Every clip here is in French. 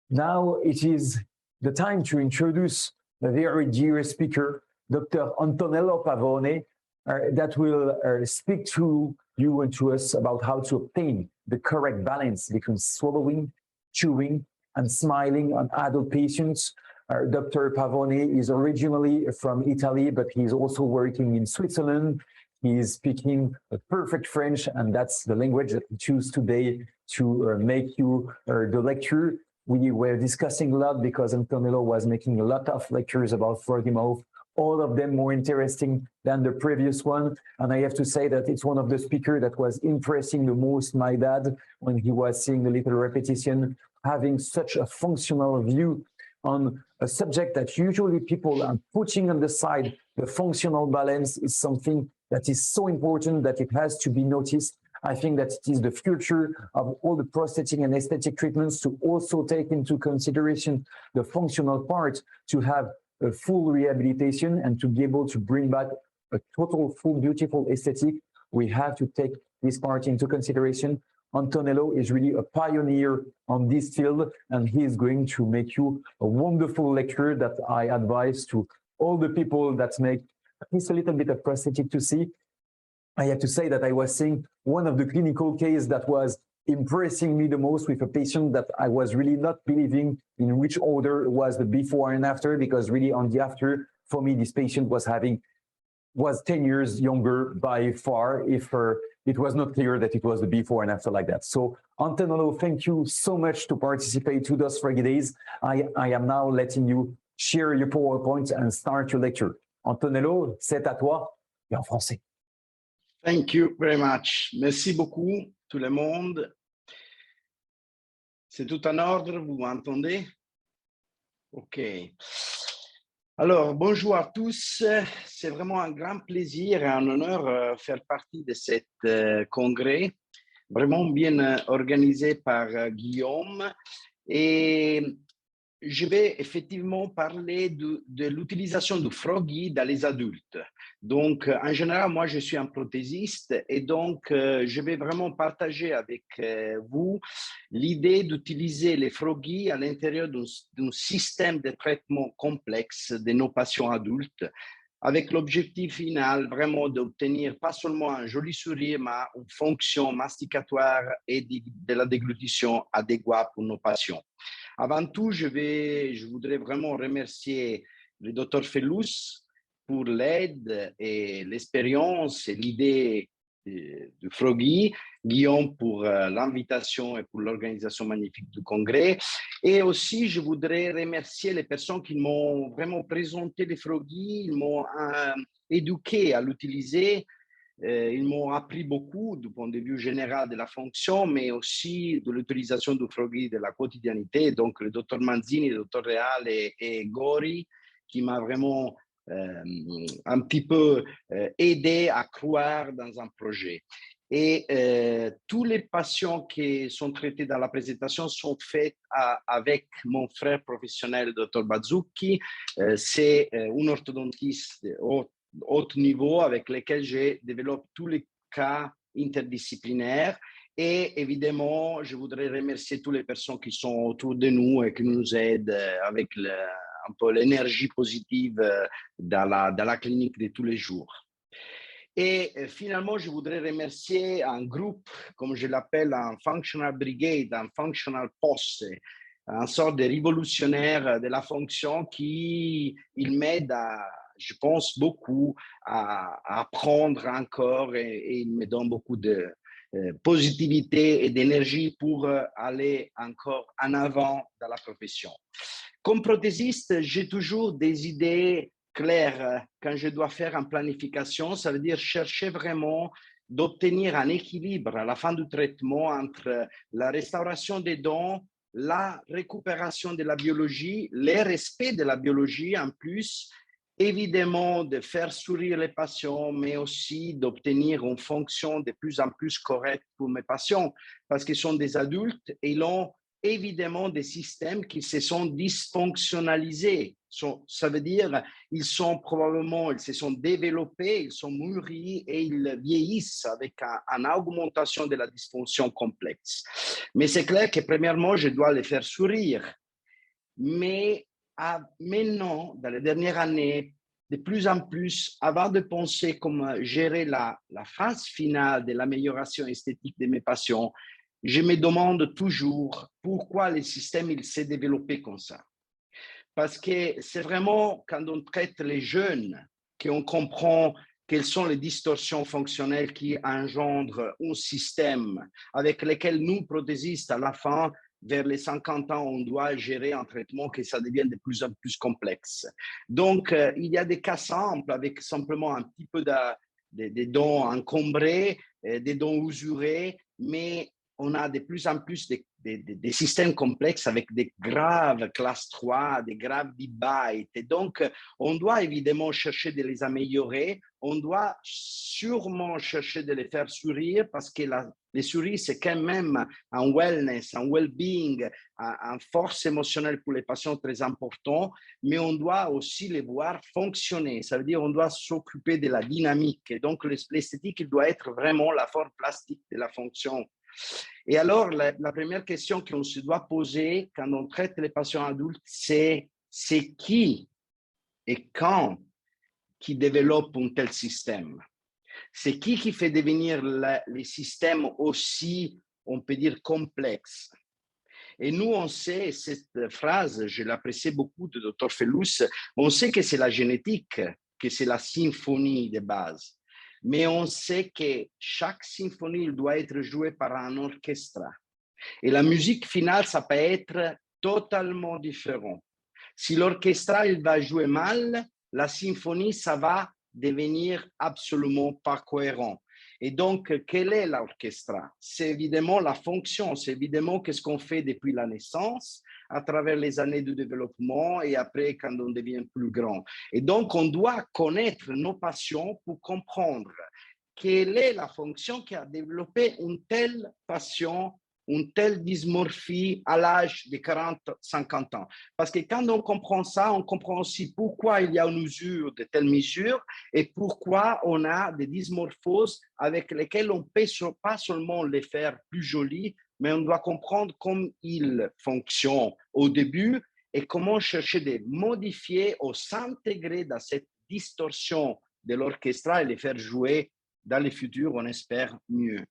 Now it is the time to introduce a very dear speaker, Dr. Antonello Pavone, that will speak to you and to us about how to obtain the correct balance between swallowing, chewing, and smiling on adult patients. Dr. Pavone is originally from Italy, but he's also working in Switzerland. He is speaking perfect French, and that's the language that we choose today to make you the lecture. We were discussing a lot because Antonello was making a lot of lectures about froggy mouth, all of them more interesting than the previous one. And I have to say that it's one of the speakers that was impressing the most my dad when he was seeing the little repetition, having such a functional view on a subject that usually people are putting on the side. The functional balance is something that is so important that it has to be noticed. I think that it is the future of all the prosthetic and aesthetic treatments to also take into consideration the functional part, to have a full rehabilitation and to be able to bring back a total, full, beautiful aesthetic. We have to take this part into consideration. Antonello is really a pioneer on this field, and he is going to make you a wonderful lecture that I advise to all the people that make at least a little bit of prosthetic to see. I have to say that I was seeing one of the clinical cases that was impressing me the most with a patient that I was really not believing in which order was the before and after, because really on the after, for me, this patient was 10 years younger by far, if it was not clear that it was the before and after like that. So Antonello, thank you so much to participate to those Froggy Days. I am now letting you share your PowerPoint and start your lecture. Antonello, c'est à toi, et en français. Thank you very much. Merci beaucoup, tout le monde. C'est tout en ordre, vous m'entendez? OK. Alors, bonjour à tous. C'est vraiment un grand plaisir et un honneur de faire partie de cet congrès, vraiment bien organisé par Guillaume. Et je vais effectivement parler de l'utilisation du froggy dans les adultes. Donc, en général, moi, je suis un prothésiste et donc, je vais vraiment partager avec vous l'idée d'utiliser les froggy à l'intérieur d'un système de traitement complexe de nos patients adultes, avec l'objectif final vraiment d'obtenir pas seulement un joli sourire, mais une fonction masticatoire et de la déglutition adéquate pour nos patients. Avant tout, je voudrais vraiment remercier le Dr Fellous pour l'aide et l'expérience et l'idée du froggy, Guillaume pour l'invitation et pour l'organisation magnifique du congrès. Et aussi, je voudrais remercier les personnes qui m'ont vraiment présenté les froggy, ils m'ont éduqué à l'utiliser. Ils m'ont appris beaucoup du point de vue général de la fonction, mais aussi de l'utilisation du froggy de la quotidiennité. Donc, le Dr Manzini, le Dr Real et Gori, qui m'a vraiment un petit peu aidé à croire dans un projet. Et tous les patients qui sont traités dans la présentation sont faits avec mon frère professionnel, Dr Bazzucchi. C'est un orthodontiste haut niveau avec lequel je développe tous les cas interdisciplinaires. Et évidemment, je voudrais remercier toutes les personnes qui sont autour de nous et qui nous aident avec un peu l'énergie positive dans la clinique de tous les jours. Et finalement, je voudrais remercier un groupe, comme je l'appelle, un Functional Brigade, un Functional Posse, une sorte de révolutionnaire de la fonction qui m'aide je pense beaucoup à apprendre encore et il me donne beaucoup de positivité et d'énergie pour aller encore en avant dans la profession. Comme prothésiste, j'ai toujours des idées claires quand je dois faire une planification. Ça veut dire chercher vraiment d'obtenir un équilibre à la fin du traitement entre la restauration des dents, la récupération de la biologie, le respect de la biologie en plus, évidemment de faire sourire les patients, mais aussi d'obtenir une fonction de plus en plus correcte pour mes patients, parce qu'ils sont des adultes et ils ont évidemment des systèmes qui se sont dysfonctionnalisés. Ça veut dire ils se sont développés, ils sont mûris et ils vieillissent avec une augmentation de la dysfonction complexe. Mais c'est clair que premièrement, je dois les faire sourire. mais maintenant, dans les dernières années, de plus en plus, avant de penser comment gérer la phase finale de l'amélioration esthétique de mes patients, je me demande toujours pourquoi le système il s'est développé comme ça. Parce que c'est vraiment quand on traite les jeunes qu'on comprend quelles sont les distorsions fonctionnelles qui engendrent un système avec lequel nous, prothésistes, à la fin, vers les 50 ans, on doit gérer un traitement que ça devient de plus en plus complexe. Donc, il y a des cas simples avec simplement un petit peu de dents encombrées, des dents usurées, mais on a de plus en plus des systèmes complexes avec des graves classe 3, des graves bites. Et donc, on doit évidemment chercher de les améliorer. On doit sûrement chercher de les faire sourire parce que les sourires, c'est quand même un wellness, un well-being, une force émotionnelle pour les patients très important. Mais on doit aussi les voir fonctionner. Ça veut dire qu'on doit s'occuper de la dynamique. Et donc, l'esthétique, il doit être vraiment la forme plastique de la fonction. Et alors, la première question qu'on se doit poser quand on traite les patients adultes, c'est qui et quand qui développe un tel système? C'est qui fait devenir les systèmes aussi, on peut dire, complexes? Et nous, on sait, cette phrase, je l'apprécie beaucoup de Dr. Fellous, on sait que c'est la génétique, que c'est la symphonie de base. Mais on sait que chaque symphonie doit être jouée par un orchestre. Et la musique finale, ça peut être totalement différent. Si l'orchestre il va jouer mal, la symphonie, ça va devenir absolument pas cohérent. Et donc, quel est l'orchestre? C'est évidemment la fonction, c'est évidemment ce qu'on fait depuis la naissance, à travers les années de développement et après quand on devient plus grand. Et donc, on doit connaître nos patients pour comprendre quelle est la fonction qui a développé une telle patient, une telle dysmorphie à l'âge de 40, 50 ans. Parce que quand on comprend ça, on comprend aussi pourquoi il y a une usure de telle mesure et pourquoi on a des dysmorphoses avec lesquelles on ne peut pas seulement les faire plus jolies, mais on doit comprendre comment ils fonctionnent au début et comment chercher de modifier ou s'intégrer dans cette distorsion de l'orchestre et les faire jouer dans le futur, on espère mieux.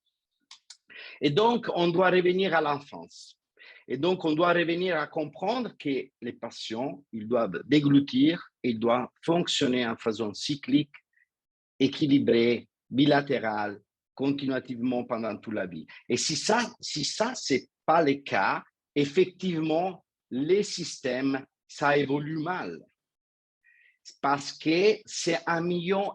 Et donc, on doit revenir à l'enfance. Et donc, on doit revenir à comprendre que les patients, ils doivent déglutir, ils doivent fonctionner en façon cyclique, équilibrée, bilatérale, continuativement pendant toute la vie. Et si ça, c'est pas le cas, effectivement, les systèmes, ça évolue mal. Parce que c'est 1,5 million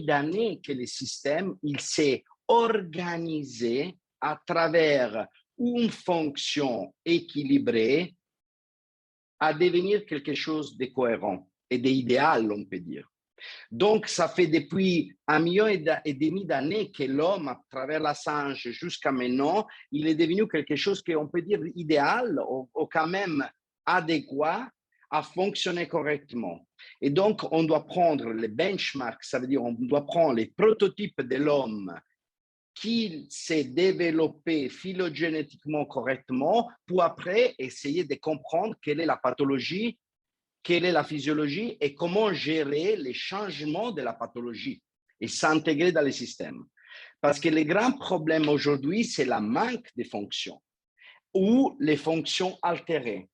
d'années que le système il s'est organisé à travers une fonction équilibrée à devenir quelque chose de cohérent et d'idéal, on peut dire. Donc, ça fait depuis 1,5 million d'années que l'homme, à travers la singe jusqu'à maintenant, il est devenu quelque chose qu'on peut dire idéal ou quand même adéquat à fonctionner correctement. Et donc, on doit prendre les benchmarks, ça veut dire on doit prendre les prototypes de l'homme qui s'est développé phylogénétiquement correctement pour après essayer de comprendre quelle est la pathologie, quelle est la physiologie et comment gérer les changements de la pathologie et s'intégrer dans le système. Parce que le grand problème aujourd'hui, c'est le manque de fonctions ou les fonctions altérées.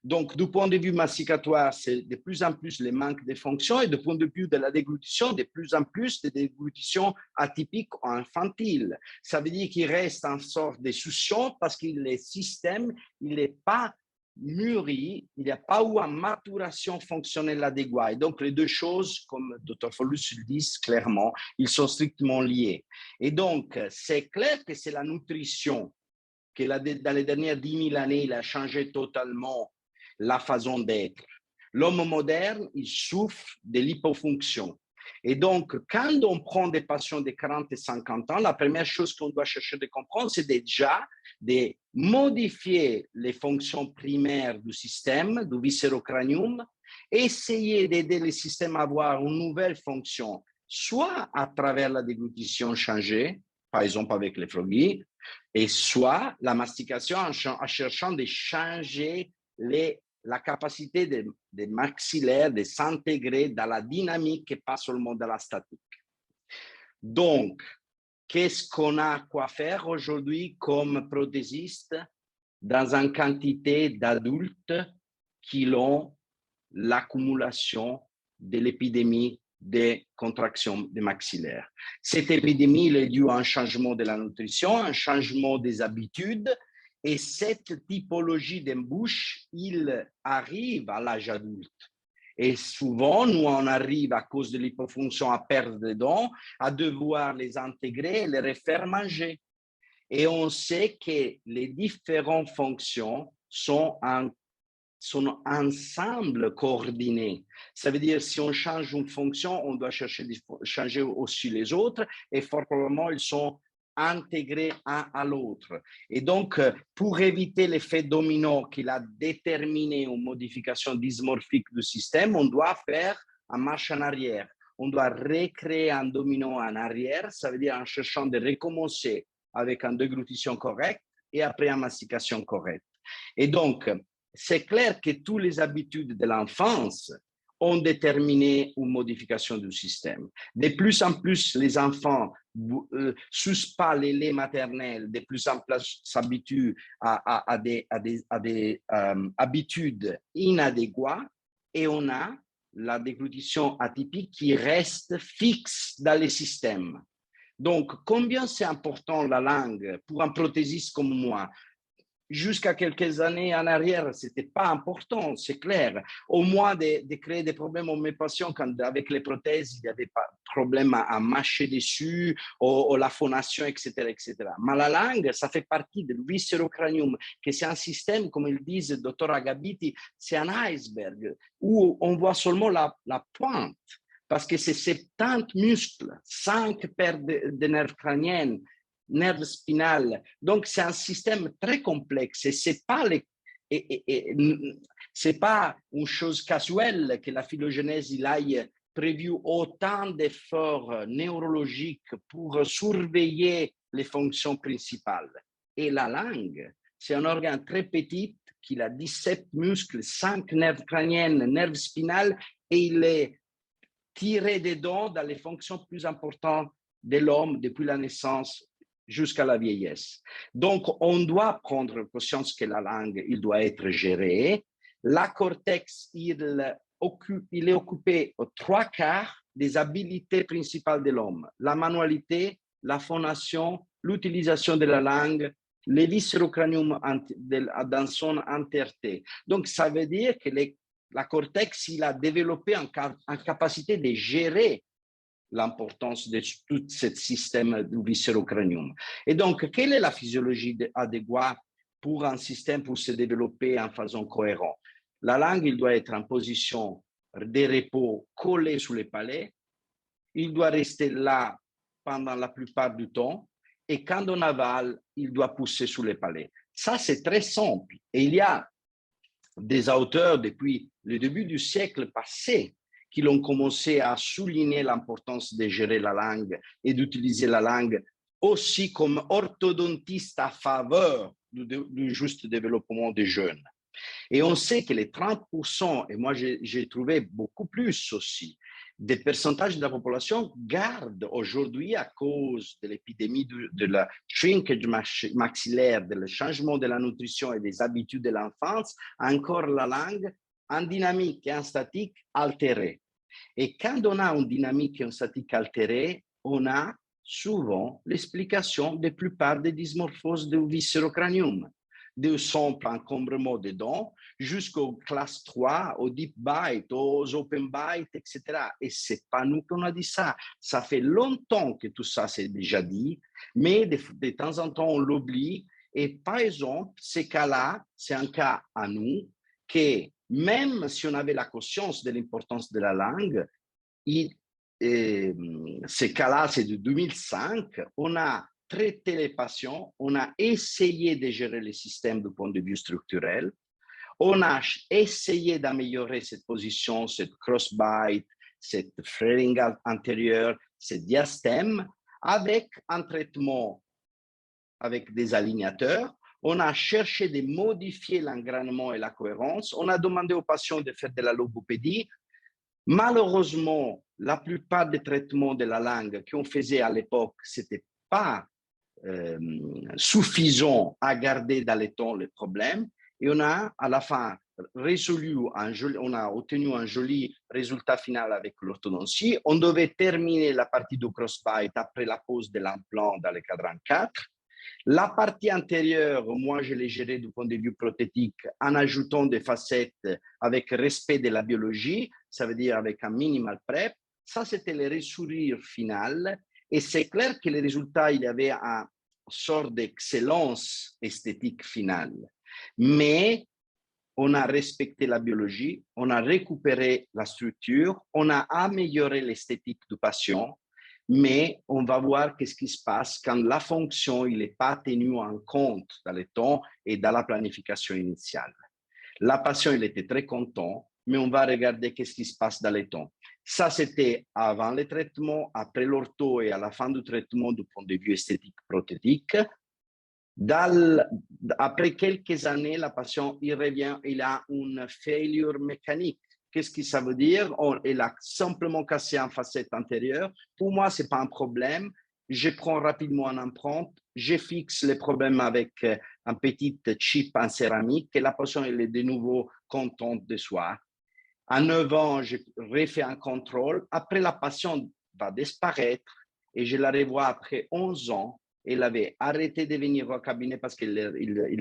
Donc, du point de vue masticatoire, c'est de plus en plus le manque de fonctions et du point de vue de la déglutition, de plus en plus de déglutition atypique ou infantile. Ça veut dire qu'il reste en sorte de souciant parce que le système, il n'est pas mûri, il n'y a pas eu une maturation fonctionnelle adéquate. Et donc, les deux choses, comme Dr. Fellous le dit clairement, ils sont strictement liés. Et donc, c'est clair que c'est la nutrition que dans les dernières 10 000 années, il a changé totalement la façon d'être. L'homme moderne, il souffre de l'hypofonction. Et donc, quand on prend des patients de 40 et 50 ans, la première chose qu'on doit chercher de comprendre, c'est déjà de modifier les fonctions primaires du système, du viscérocranium, essayer d'aider le système à avoir une nouvelle fonction, soit à travers la déglutition changée, par exemple avec les froggies, et soit la mastication en cherchant de changer les la capacité des maxillaires de s'intégrer dans la dynamique et pas seulement dans la statique. Donc, qu'est-ce qu'on a à faire aujourd'hui comme prothésiste dans une quantité d'adultes qui ont l'accumulation de l'épidémie des contractions des maxillaires. Cette épidémie est due à un changement de la nutrition, un changement des habitudes, et cette typologie d'embouche, il arrive à l'âge adulte. Et souvent, nous, on arrive à cause de l'hypofonction à perdre des dents, à devoir les intégrer et les refaire manger. Et on sait que les différentes fonctions sont ensemble coordonnées. Ça veut dire si on change une fonction, on doit chercher de changer aussi les autres et fort probablement ils sont intégrés un à l'autre. Et donc, pour éviter l'effet domino qu'il a déterminé une modification dysmorphique du système, on doit faire une marche en arrière. On doit recréer un domino en arrière, ça veut dire en cherchant de recommencer avec une déglutition correcte et après une mastication correcte. Et donc, c'est clair que toutes les habitudes de l'enfance ont déterminé une modification du système. De plus en plus, les enfants sucent pas les laits maternels, de plus en plus s'habituent à des habitudes inadéquates et on a la déglutition atypique qui reste fixe dans les systèmes. Donc, combien c'est important la langue pour un prothésiste comme moi? Jusqu'à quelques années en arrière, ce n'était pas important, c'est clair. Au moins de créer des problèmes aux mes patients quand avec les prothèses, il y avait pas de problème à mâcher dessus, ou la phonation, etc., etc. Mais la langue, ça fait partie du viscérocranium, que c'est un système, comme il dit le docteur Agabiti, c'est un iceberg où on voit seulement la pointe. Parce que c'est 70 muscles, 5 paires de nerfs crâniens, nerfs spinal. Donc, c'est un système très complexe et c'est pas une chose casuelle que la phylogenèse il aille prévu autant d'efforts neurologiques pour surveiller les fonctions principales. Et la langue, c'est un organe très petit qui a 17 muscles, 5 nerfs crâniens, nerfs spinal et il est tiré des dents dans les fonctions plus importantes de l'homme depuis la naissance jusqu'à la vieillesse. Donc, on doit prendre conscience que la langue, il doit être gérée. La cortex, il est occupé aux 3/4 des habiletés principales de l'homme. La manualité, la phonation, l'utilisation de la langue, le viscérocranium dans son entièreté. Donc, ça veut dire que la cortex, il a développé une capacité de gérer l'importance de tout ce système du viscérocranium. Et donc, quelle est la physiologie adéquate pour un système pour se développer en façon cohérente? La langue, il doit être en position de repos collé sur les palais. Il doit rester là pendant la plupart du temps. Et quand on avale, il doit pousser sur les palais. Ça, c'est très simple. Et il y a des auteurs depuis le début du siècle passé qui ont commencé à souligner l'importance de gérer la langue et d'utiliser la langue aussi comme orthodontiste à faveur du juste développement des jeunes. Et on sait que les 30%, et moi j'ai trouvé beaucoup plus aussi, des pourcentages de la population gardent aujourd'hui, à cause de l'épidémie de la shrinkage maxillaire, de le changement de la nutrition et des habitudes de l'enfance, encore la langue en dynamique et en statique altérée. Et quand on a une dynamique et une statique altérée, on a souvent l'explication de la plupart des dysmorphoses du viscérocranium, du simple encombrement des dents jusqu'aux classes 3, aux deep bites, aux open bites, etc. Et ce n'est pas nous qu'on a dit ça. Ça fait longtemps que tout ça s'est déjà dit, mais de temps en temps, on l'oublie. Et par exemple, ces cas-là, c'est un cas à nous que même si on avait la conscience de l'importance de la langue, ces cas-là, c'est de 2005, on a traité les patients, on a essayé de gérer le système du point de vue structurel, on a essayé d'améliorer cette position, cette crossbite, cette flaring antérieure, ce diastème, avec un traitement avec des alignateurs On a cherché de modifier l'engrainement et la cohérence. On a demandé aux patients de faire de la logopédie. Malheureusement, la plupart des traitements de la langue qu'on faisait à l'époque, ce n'était pas suffisant à garder dans le temps les problèmes. Et on a à la fin on a obtenu un joli résultat final avec l'orthodontie. On devait terminer la partie du crossbite après la pose de l'implant dans le cadran 4. La partie antérieure, moi, je l'ai gérée du point de vue prothétique en ajoutant des facettes avec respect de la biologie, ça veut dire avec un minimal prep. Ça, c'était le ressourire final. Et c'est clair que les résultats, il y avait un sort d'excellence esthétique finale. Mais on a respecté la biologie, on a récupéré la structure, on a amélioré l'esthétique du patient, mais on va voir qu'est-ce qui se passe quand la fonction n'est pas tenue en compte dans le temps et dans la planification initiale. La patient, il était très content, mais on va regarder qu'est-ce qui se passe dans le temps. Ça, c'était avant le traitement, après l'ortho et à la fin du traitement du point de vue esthétique prothétique. Après quelques années, la patient, il revient, il a une failure mécanique. Qu'est-ce que ça veut dire? Il a simplement cassé une facette antérieure. Pour moi, ce n'est pas un problème. Je prends rapidement une empreinte, je fixe les problèmes avec un petit chip en céramique et la patient elle est de nouveau contente de soi. À 9 ans, je refais un contrôle. Après, la patiente va disparaître et je la revois après 11 ans. Elle avait arrêté de venir au cabinet parce qu'il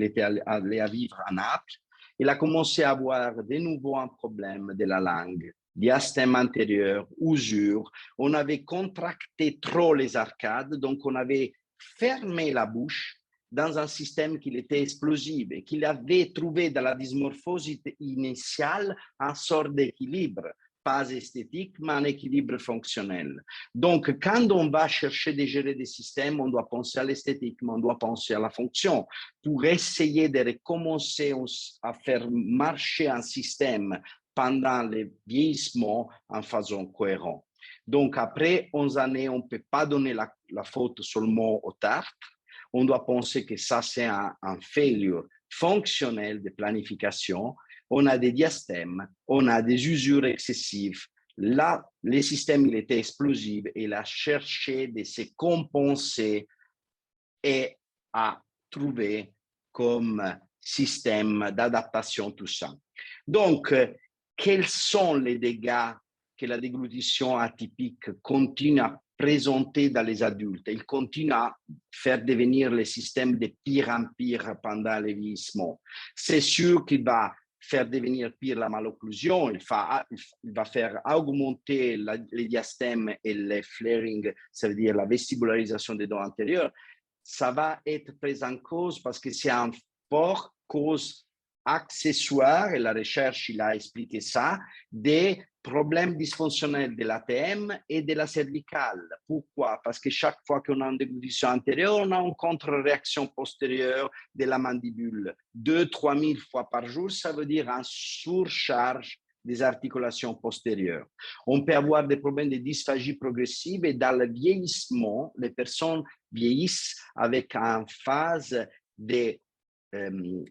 était allé à vivre à Naples. Il a commencé à avoir de nouveau un problème de la langue, diastème antérieur, usure. On avait contracté trop les arcades, donc on avait fermé la bouche dans un système qui était explosif et qu'il avait trouvé dans la dysmorphose initiale un sort d'équilibre, pas esthétique, mais un équilibre fonctionnel. Donc, quand on va chercher de gérer des systèmes, on doit penser à l'esthétique, mais on doit penser à la fonction pour essayer de recommencer à faire marcher un système pendant le vieillissement en façon cohérente. Donc, après 11 années, on ne peut pas donner la faute seulement au tartre. On doit penser que ça, c'est un failure fonctionnel de planification. On a des diastèmes, on a des usures excessives. Là, le système, il était explosif et il a cherché de se compenser et à trouver comme système d'adaptation tout ça. Donc, quels sont les dégâts que la déglutition atypique continue à présenter dans les adultes? Il continue à faire devenir le système de pire en pire pendant le vieillissement. C'est sûr qu'il va faire devenir pire la malocclusion, il va faire augmenter les diastèmes et les flaring, ça veut dire la vestibularisation des dents antérieures. Ça va être pris en cause parce que c'est une forte cause accessoire, et la recherche il a expliqué ça, des problèmes dysfonctionnels de l'ATM et de la cervicale. Pourquoi? Parce que chaque fois qu'on a une déglutition antérieure, on a une contre-réaction postérieure de la mandibule. 2-3 000 fois par jour, ça veut dire une surcharge des articulations postérieures. On peut avoir des problèmes de dysphagie progressive et dans le vieillissement, les personnes vieillissent avec une phase de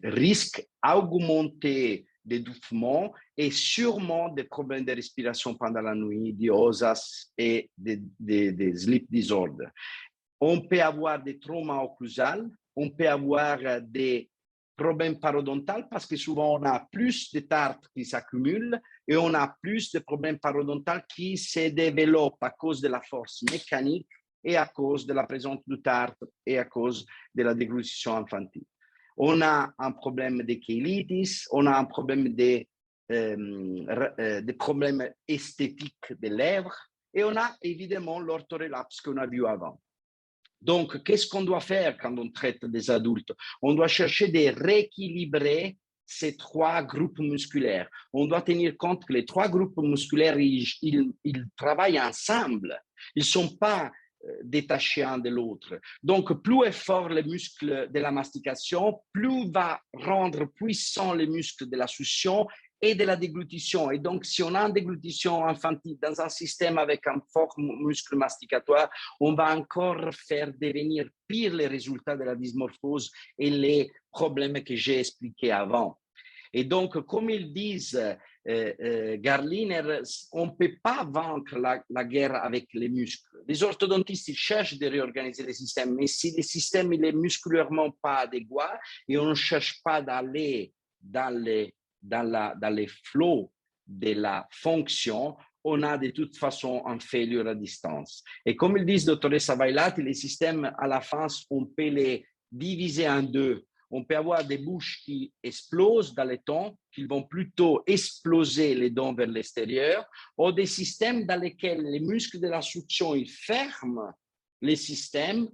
risque augmenté d'étouffement et sûrement des problèmes de respiration pendant la nuit, des OSAS et des sleep disorders. On peut avoir des traumas occlusales, on peut avoir des problèmes parodontaux parce que souvent on a plus de tartres qui s'accumulent et on a plus de problèmes parodontaux qui se développent à cause de la force mécanique et à cause de la présence du tartre et à cause de la déglutition infantile. On a un problème de chélitis, on a un problème de problèmes esthétiques des lèvres et on a évidemment l'orthorelapse qu'on a vu avant. Donc, qu'est-ce qu'on doit faire quand on traite des adultes? On doit chercher de rééquilibrer ces trois groupes musculaires. On doit tenir compte que les trois groupes musculaires, ils travaillent ensemble. Ils ne sont pas détachés un de l'autre. Donc, plus est fort le muscle de la mastication, plus va rendre puissant les muscles de la succion et de la déglutition. Et donc, si on a une déglutition infantile dans un système avec un fort muscle masticatoire, on va encore faire devenir pire les résultats de la dysmorphose et les problèmes que j'ai expliqués avant. Et donc, comme ils disent, Garliner, on ne peut pas vaincre la guerre avec les muscles. Les orthodontistes ils cherchent de réorganiser les systèmes, mais si le système il est musculairement pas adéquat et on ne cherche pas d'aller dans les flots de la fonction, on a de toute façon un failure à distance. Et comme ils disent, doctoressa Vailati, les systèmes à la fin, on peut les diviser en deux. On peut avoir des bouches qui explosent dans les dents, qui vont plutôt exploser les dents vers l'extérieur, ou des systèmes dans lesquels les muscles de la succion ils ferment les systèmes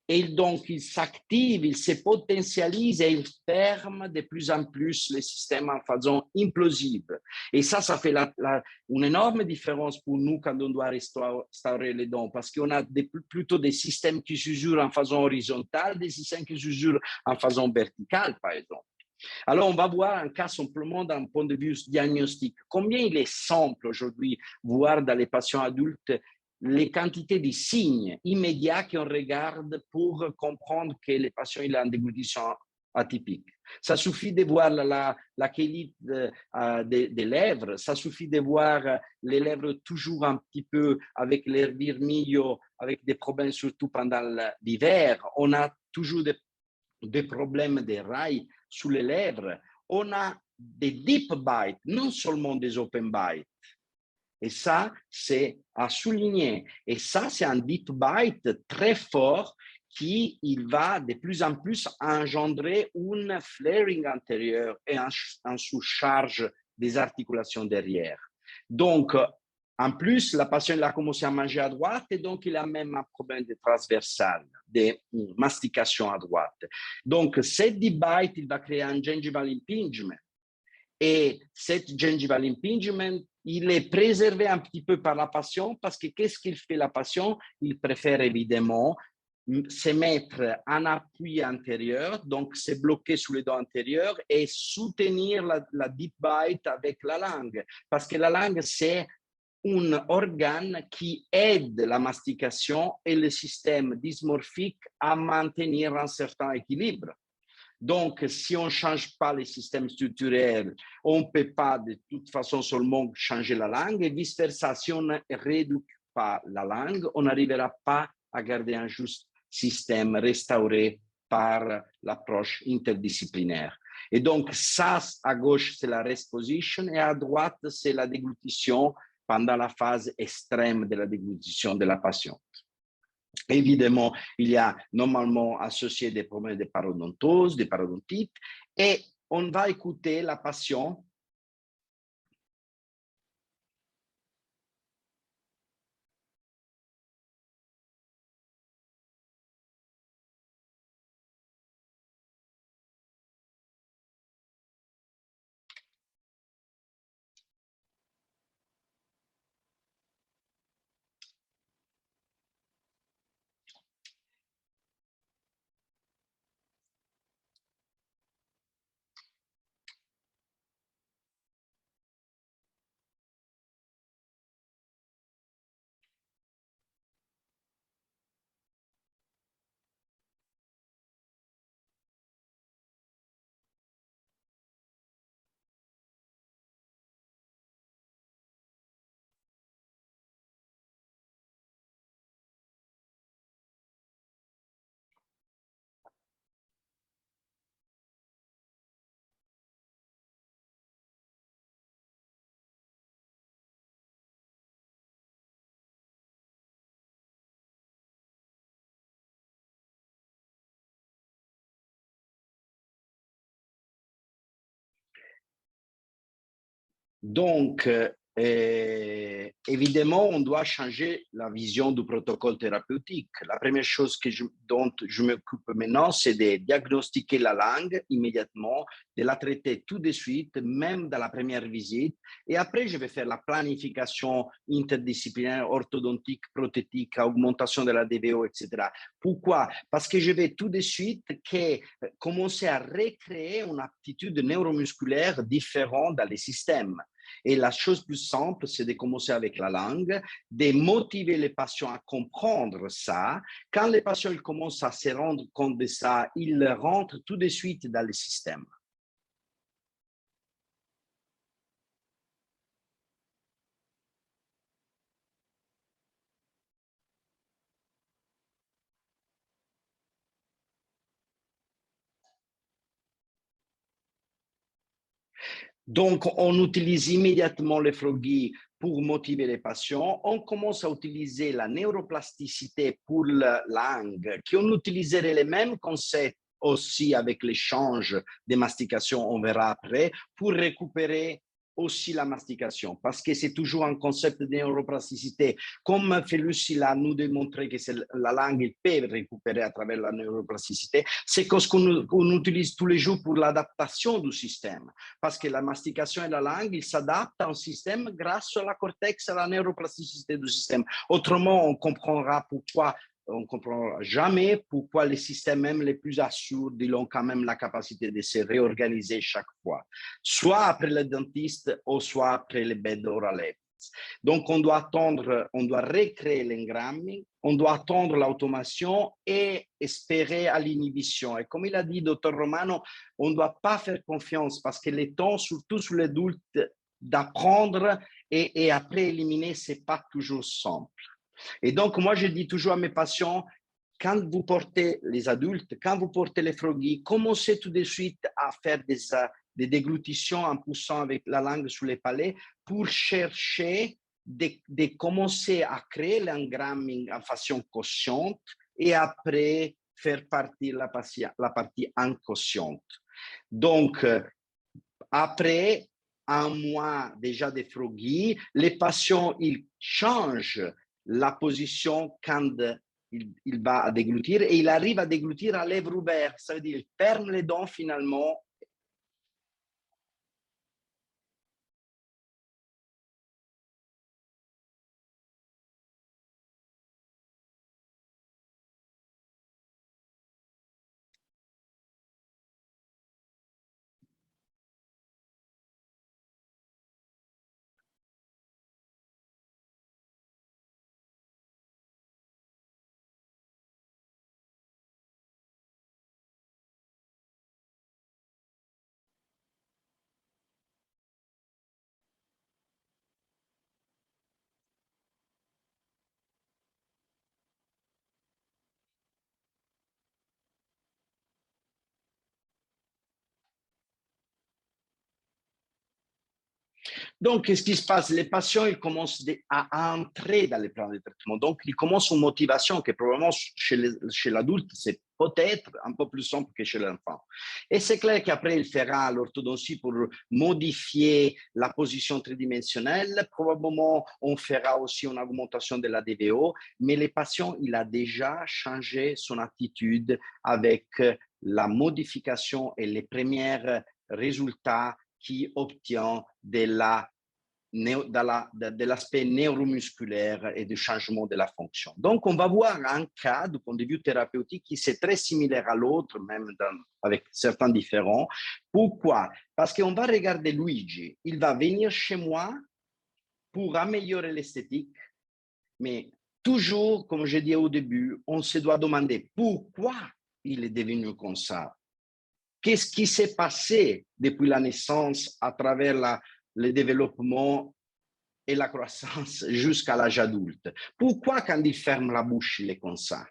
et donc ils s'activent, ils se potentialisent et ils ferment de plus en plus les systèmes en façon implosive. Et ça fait une énorme différence pour nous quand on doit restaurer les dents, parce qu'on a plutôt des systèmes qui s'usurent en façon horizontale, des systèmes qui s'usurent en façon verticale, par exemple. Alors, on va voir un cas simplement d'un point de vue diagnostique. Combien il est simple aujourd'hui voir dans les patients adultes les quantités de signes immédiats qu'on regarde pour comprendre que le patient il a une déglutition atypique. Ça suffit de voir la chélite des lèvres, ça suffit de voir les lèvres toujours un petit peu avec l'air vermillio, avec des problèmes surtout pendant l'hiver. On a toujours des problèmes de rails sous les lèvres. On a des deep bites, non seulement des open bites. Et ça, c'est à souligner. Et ça, c'est un deep bite très fort qui il va de plus en plus engendrer une flaring antérieure et un sous-charge des articulations derrière. Donc, en plus, la patiente a commencé à manger à droite et donc il a même un problème de transversal, de mastication à droite. Donc, cette deep bite, il va créer un gingival impingement. Et cette gingival impingement, il est préservé un petit peu par la patient parce que qu'est-ce qu'il fait la patient? Il préfère évidemment se mettre en appui antérieur, donc se bloquer sous les dents antérieures et soutenir la deep bite avec la langue. Parce que la langue, c'est un organe qui aide la mastication et le système dysmorphique à maintenir un certain équilibre. Donc, si on ne change pas les systèmes structurels, on ne peut pas de toute façon seulement changer la langue et vice-versa. Si on ne réduit pas la langue, on n'arrivera pas à garder un juste système restauré par l'approche interdisciplinaire. Et donc, ça, à gauche, c'est la rest position et à droite, c'est la déglutition pendant la phase extrême de la déglutition de la patiente. Évidemment, il y a normalement associé des problèmes de parodontose, de parodontite, et on va écouter la patiente. Donc, évidemment, on doit changer la vision du protocole thérapeutique. La première chose dont je m'occupe maintenant, c'est de diagnostiquer la langue immédiatement, de la traiter tout de suite, même dans la première visite. Et après, je vais faire la planification interdisciplinaire, orthodontique, prothétique, augmentation de la DVO, etc. Pourquoi? Parce que je vais tout de suite commencer à recréer une aptitude neuromusculaire différente dans les systèmes. Et la chose plus simple, c'est de commencer avec la langue, de motiver les patients à comprendre ça. Quand les patients ils commencent à se rendre compte de ça, ils rentrent tout de suite dans le système. Donc, on utilise immédiatement le Froggy pour motiver les patients. On commence à utiliser la neuroplasticité pour la langue, qu'on utiliserait les mêmes concepts aussi avec l'échange de mastication, on verra après, pour récupérer aussi la mastication, parce que c'est toujours un concept de neuroplasticité. Comme Fellus il a nous démontré que la langue il peut récupérer à travers la neuroplasticité, c'est ce qu'on utilise tous les jours pour l'adaptation du système, parce que la mastication et la langue, ils s'adaptent à un système grâce à la cortex, à la neuroplasticité du système. Autrement, on comprendra pourquoi on ne comprendra jamais pourquoi les systèmes même les plus assurés, ils ont quand même la capacité de se réorganiser chaque fois, soit après le dentiste ou soit après les beds oral. Donc, on doit attendre, on doit recréer l'engramming, on doit attendre l'automation et espérer à l'inhibition. Et comme il a dit Dr Romano, on ne doit pas faire confiance parce que les temps, surtout sur l'adulte, d'apprendre et après éliminer, ce n'est pas toujours simple. Et donc, moi, je dis toujours à mes patients, quand vous portez les adultes, quand vous portez les Froggy, commencez tout de suite à faire des déglutitions en poussant avec la langue sous les palais pour chercher de commencer à créer l'engramming en façon consciente et après faire partir la partie inconsciente. Donc, après un mois déjà de Froggy, les patients, ils changent la position quand il va déglutir et il arrive à déglutir à lèvres ouvertes. Ça veut dire qu'il ferme les dents finalement. Donc, qu'est-ce qui se passe? Les patients, ils commencent à entrer dans les plans de traitement. Donc, ils commencent une motivation qui probablement chez l'adulte, c'est peut-être un peu plus simple que chez l'enfant. Et c'est clair qu'après, il fera l'orthodontie pour modifier la position tridimensionnelle. Probablement, on fera aussi une augmentation de la DVO, mais les patients, il a déjà changé son attitude avec la modification et les premiers résultats qui obtient de l'aspect neuromusculaire et du changement de la fonction. Donc, on va voir un cas du point de vue thérapeutique qui est très similaire à l'autre, même avec certains différents. Pourquoi? Parce qu'on va regarder Luigi. Il va venir chez moi pour améliorer l'esthétique, mais toujours, comme je disais au début, on se doit demander pourquoi il est devenu comme ça. Qu'est-ce qui s'est passé depuis la naissance à travers le développement et la croissance jusqu'à l'âge adulte? Pourquoi quand il ferme la bouche, il est comme ça?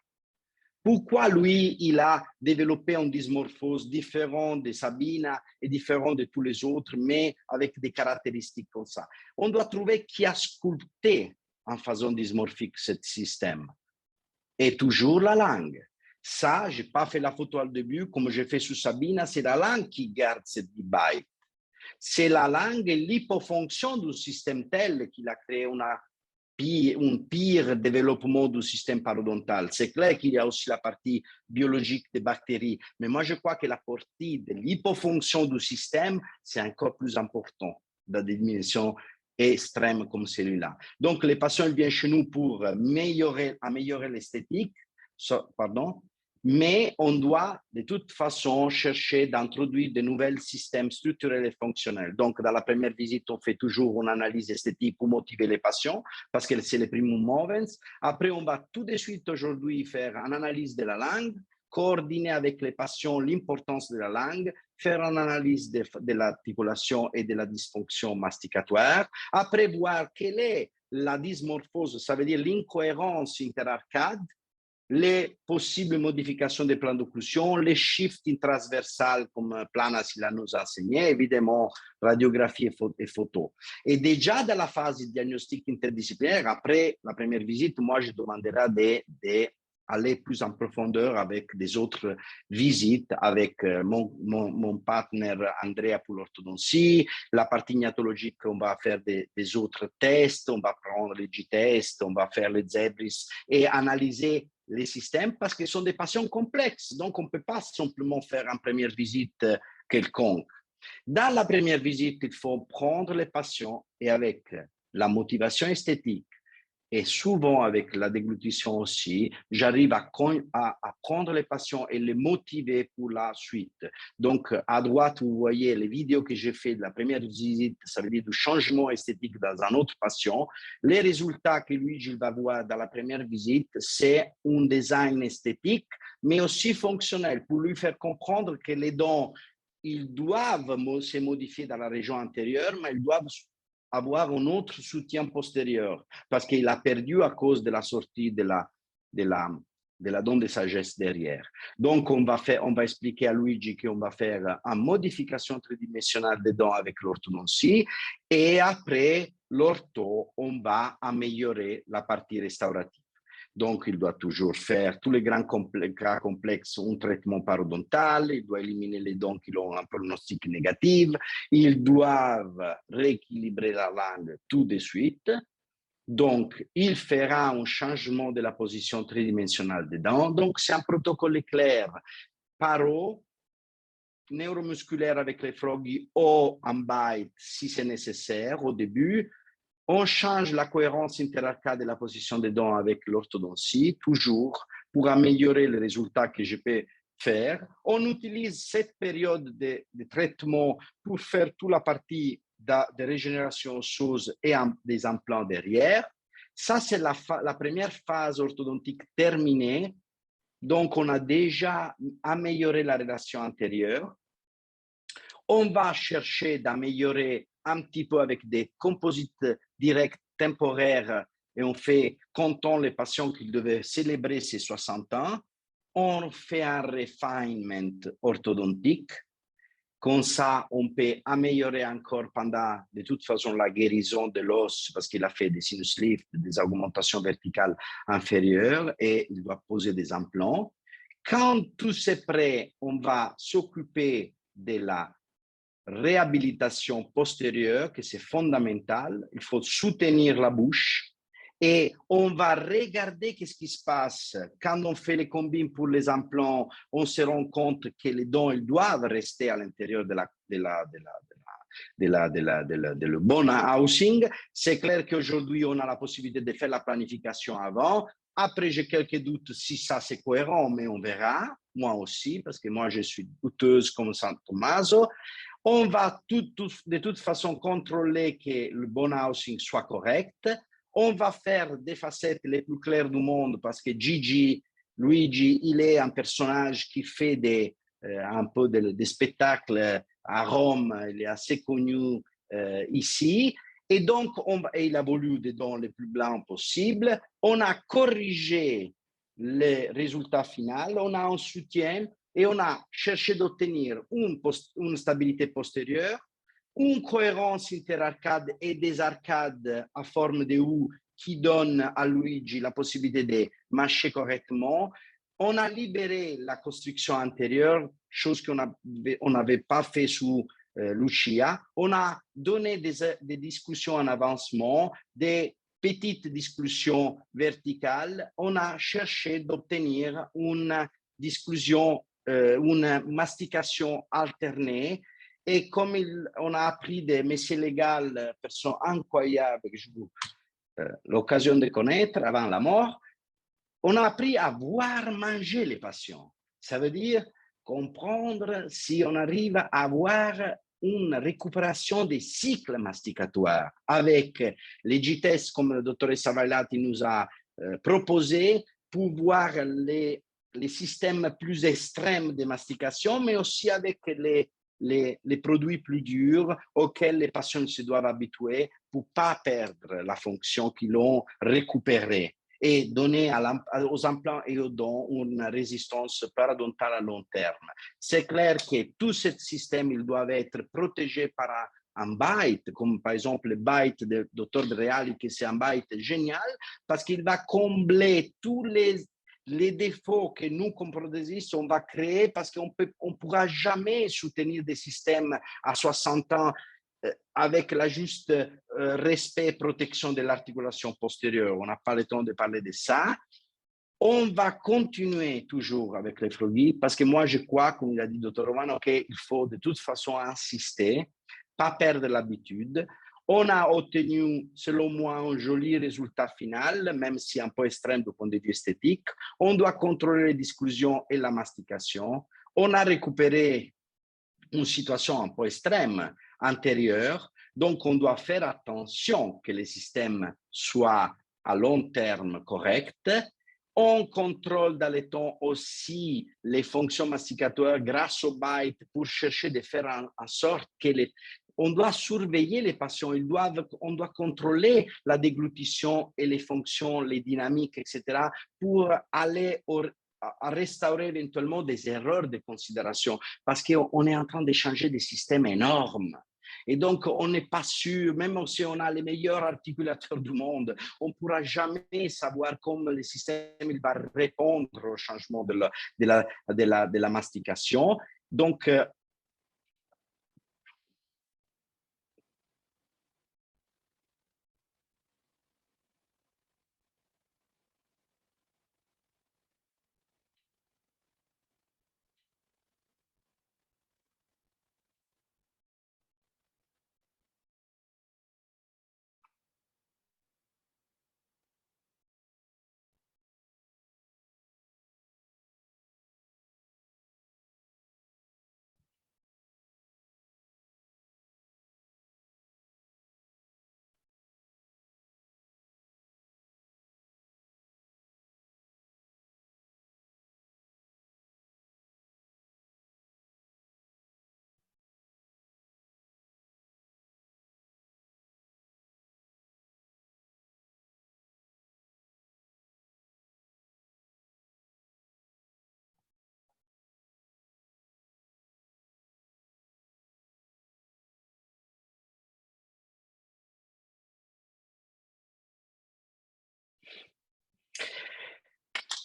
Pourquoi lui, il a développé une dysmorphose différente de Sabina et différente de tous les autres, mais avec des caractéristiques comme ça? On doit trouver qui a sculpté en façon dysmorphique ce système. Et toujours la langue. Ça, je n'ai pas fait la photo au début, comme j'ai fait sur Sabina, c'est la langue qui garde cette bite. C'est la langue et l'hypofonction du système tel qu'il a créé un pire développement du système parodontal. C'est clair qu'il y a aussi la partie biologique des bactéries, mais moi je crois que la partie de l'hypofonction du système, c'est encore plus important dans des dimensions extrêmes comme celui-là. Donc les patients viennent chez nous pour améliorer l'esthétique, mais on doit de toute façon chercher d'introduire de nouveaux systèmes structurels et fonctionnels. Donc, dans la première visite, on fait toujours une analyse esthétique pour motiver les patients, parce que c'est le primum movens. Après, on va tout de suite aujourd'hui faire une analyse de la langue, coordonner avec les patients l'importance de la langue, faire une analyse de l'articulation et de la dysfonction masticatoire. Après, voir quelle est la dysmorphose, ça veut dire l'incohérence interarcade, les possibles modifications des plans d'occlusion, les shifting transversales comme Planas il nous a enseigné, évidemment, radiographie et photo. Et déjà dans la phase diagnostic interdisciplinaire, après la première visite, moi je demanderai d'aller plus en profondeur avec des autres visites, avec mon partenaire Andrea pour l'orthodontie, la partie gnatologique, on va faire des autres tests, on va prendre les G-tests, on va faire les Zebris et analyser les systèmes parce que ce sont des patients complexes. Donc, on ne peut pas simplement faire une première visite quelconque. Dans la première visite, il faut prendre les patients et avec la motivation esthétique et souvent avec la déglutition aussi, j'arrive à prendre les patients et les motiver pour la suite. Donc, à droite, vous voyez les vidéos que j'ai fait de la première visite, ça veut dire du changement esthétique dans un autre patient. Les résultats que lui, il va voir dans la première visite, c'est un design esthétique, mais aussi fonctionnel, pour lui faire comprendre que les dents, ils doivent se modifier dans la région antérieure, mais ils doivent avoir un autre soutien postérieur parce qu'il a perdu à cause de la sortie de la dent de sagesse derrière. Donc, on va expliquer à Luigi qu'on va faire une modification tridimensionnelle des dents avec l'orthodontie et après l'ortho, on va améliorer la partie restaurative. Donc, il doit toujours faire tous les grands cas complexes, un traitement parodontal, il doit éliminer les dents qui ont un pronostic négatif, ils doivent rééquilibrer la langue tout de suite. Donc, il fera un changement de la position tridimensionnelle des dents. Donc, c'est un protocole clair. Paro, neuromusculaire avec les froggies ou en bite si c'est nécessaire au début. On change la cohérence interarcade de la position des dents avec l'orthodontie, toujours pour améliorer les résultats que je peux faire. On utilise cette période de traitement pour faire toute la partie de régénération osseuse et des implants derrière. Ça, c'est la première phase orthodontique terminée. Donc, on a déjà amélioré la relation antérieure. On va chercher d'améliorer un petit peu avec des composites directs temporaires et on fait, comptant les patients qui devaient célébrer ses 60 ans, on fait un refinement orthodontique. Comme ça, on peut améliorer encore pendant, de toute façon, la guérison de l'os parce qu'il a fait des sinus lifts, des augmentations verticales inférieures et il doit poser des implants. Quand tout c'est prêt, on va s'occuper de la réhabilitation postérieure, que c'est fondamental. Il faut soutenir la bouche et on va regarder qu'est-ce qui se passe. Quand on fait les combines pour les implants, on se rend compte que les dents ils doivent rester à l'intérieur de le bon housing. C'est clair qu'aujourd'hui, on a la possibilité de faire la planification avant. Après, j'ai quelques doutes si ça c'est cohérent, mais on verra. Moi aussi, parce que moi, je suis douteuse comme San Tommaso. On va de toute façon contrôler que le bon housing soit correct. On va faire des facettes les plus claires du monde parce que Luigi, il est un personnage qui fait un peu des spectacles à Rome. Il est assez connu ici. Et donc, il a voulu des dents les plus blancs possibles. On a corrigé les résultats finaux. On a un soutien et on a cherché d'obtenir une stabilité postérieure, une cohérence interarcade et des arcades à forme de U qui donne à Luigi la possibilité de mâcher correctement. On a libéré la construction antérieure, chose qu'on n'avait pas fait sous Lucia. On a donné des discussions en avancement, des petite discussion verticale, on a cherché d'obtenir une discussion, une mastication alternée. Et comme on a appris des messieurs légaux, personnes incroyables que j'ai eu l'occasion de connaître avant la mort, on a appris à voir manger les patients. Ça veut dire comprendre si on arrive à avoir une récupération des cycles masticatoires avec les GTS comme le docteur Savailati nous a proposé pour voir les systèmes plus extrêmes de mastication, mais aussi avec les produits plus durs auxquels les patients se doivent habituer pour ne pas perdre la fonction qu'ils ont récupérée et donner aux implants et aux dents une résistance parodontale à long terme. C'est clair que tous ces systèmes ils doivent être protégés par un bite, comme par exemple le bite du Dr. Reali, qui c'est un bite génial, parce qu'il va combler tous les défauts que nous, comme prothésistes, on va créer, parce qu'on ne pourra jamais soutenir des systèmes à 60 ans avec la juste respect et protection de l'articulation postérieure. On n'a pas le temps de parler de ça. On va continuer toujours avec les froggies parce que moi, je crois, comme il a dit Dr. Romano, qu'il faut de toute façon insister, pas perdre l'habitude. On a obtenu, selon moi, un joli résultat final, même si un peu extrême du point de vue esthétique. On doit contrôler les discussions et la mastication. On a récupéré une situation un peu extrême antérieure, donc on doit faire attention que le système soit à long terme correct. On contrôle dans le temps aussi les fonctions masticatoires grâce au bite pour chercher de faire en sorte que on doit surveiller les patients, on doit contrôler la déglutition et les fonctions, les dynamiques, etc., pour aller à restaurer éventuellement des erreurs de considération, parce qu'on est en train de changer des systèmes énormes. Et donc, on n'est pas sûr, même si on a les meilleurs articulateurs du monde, on ne pourra jamais savoir comment le système il va répondre au changement de la mastication. Donc,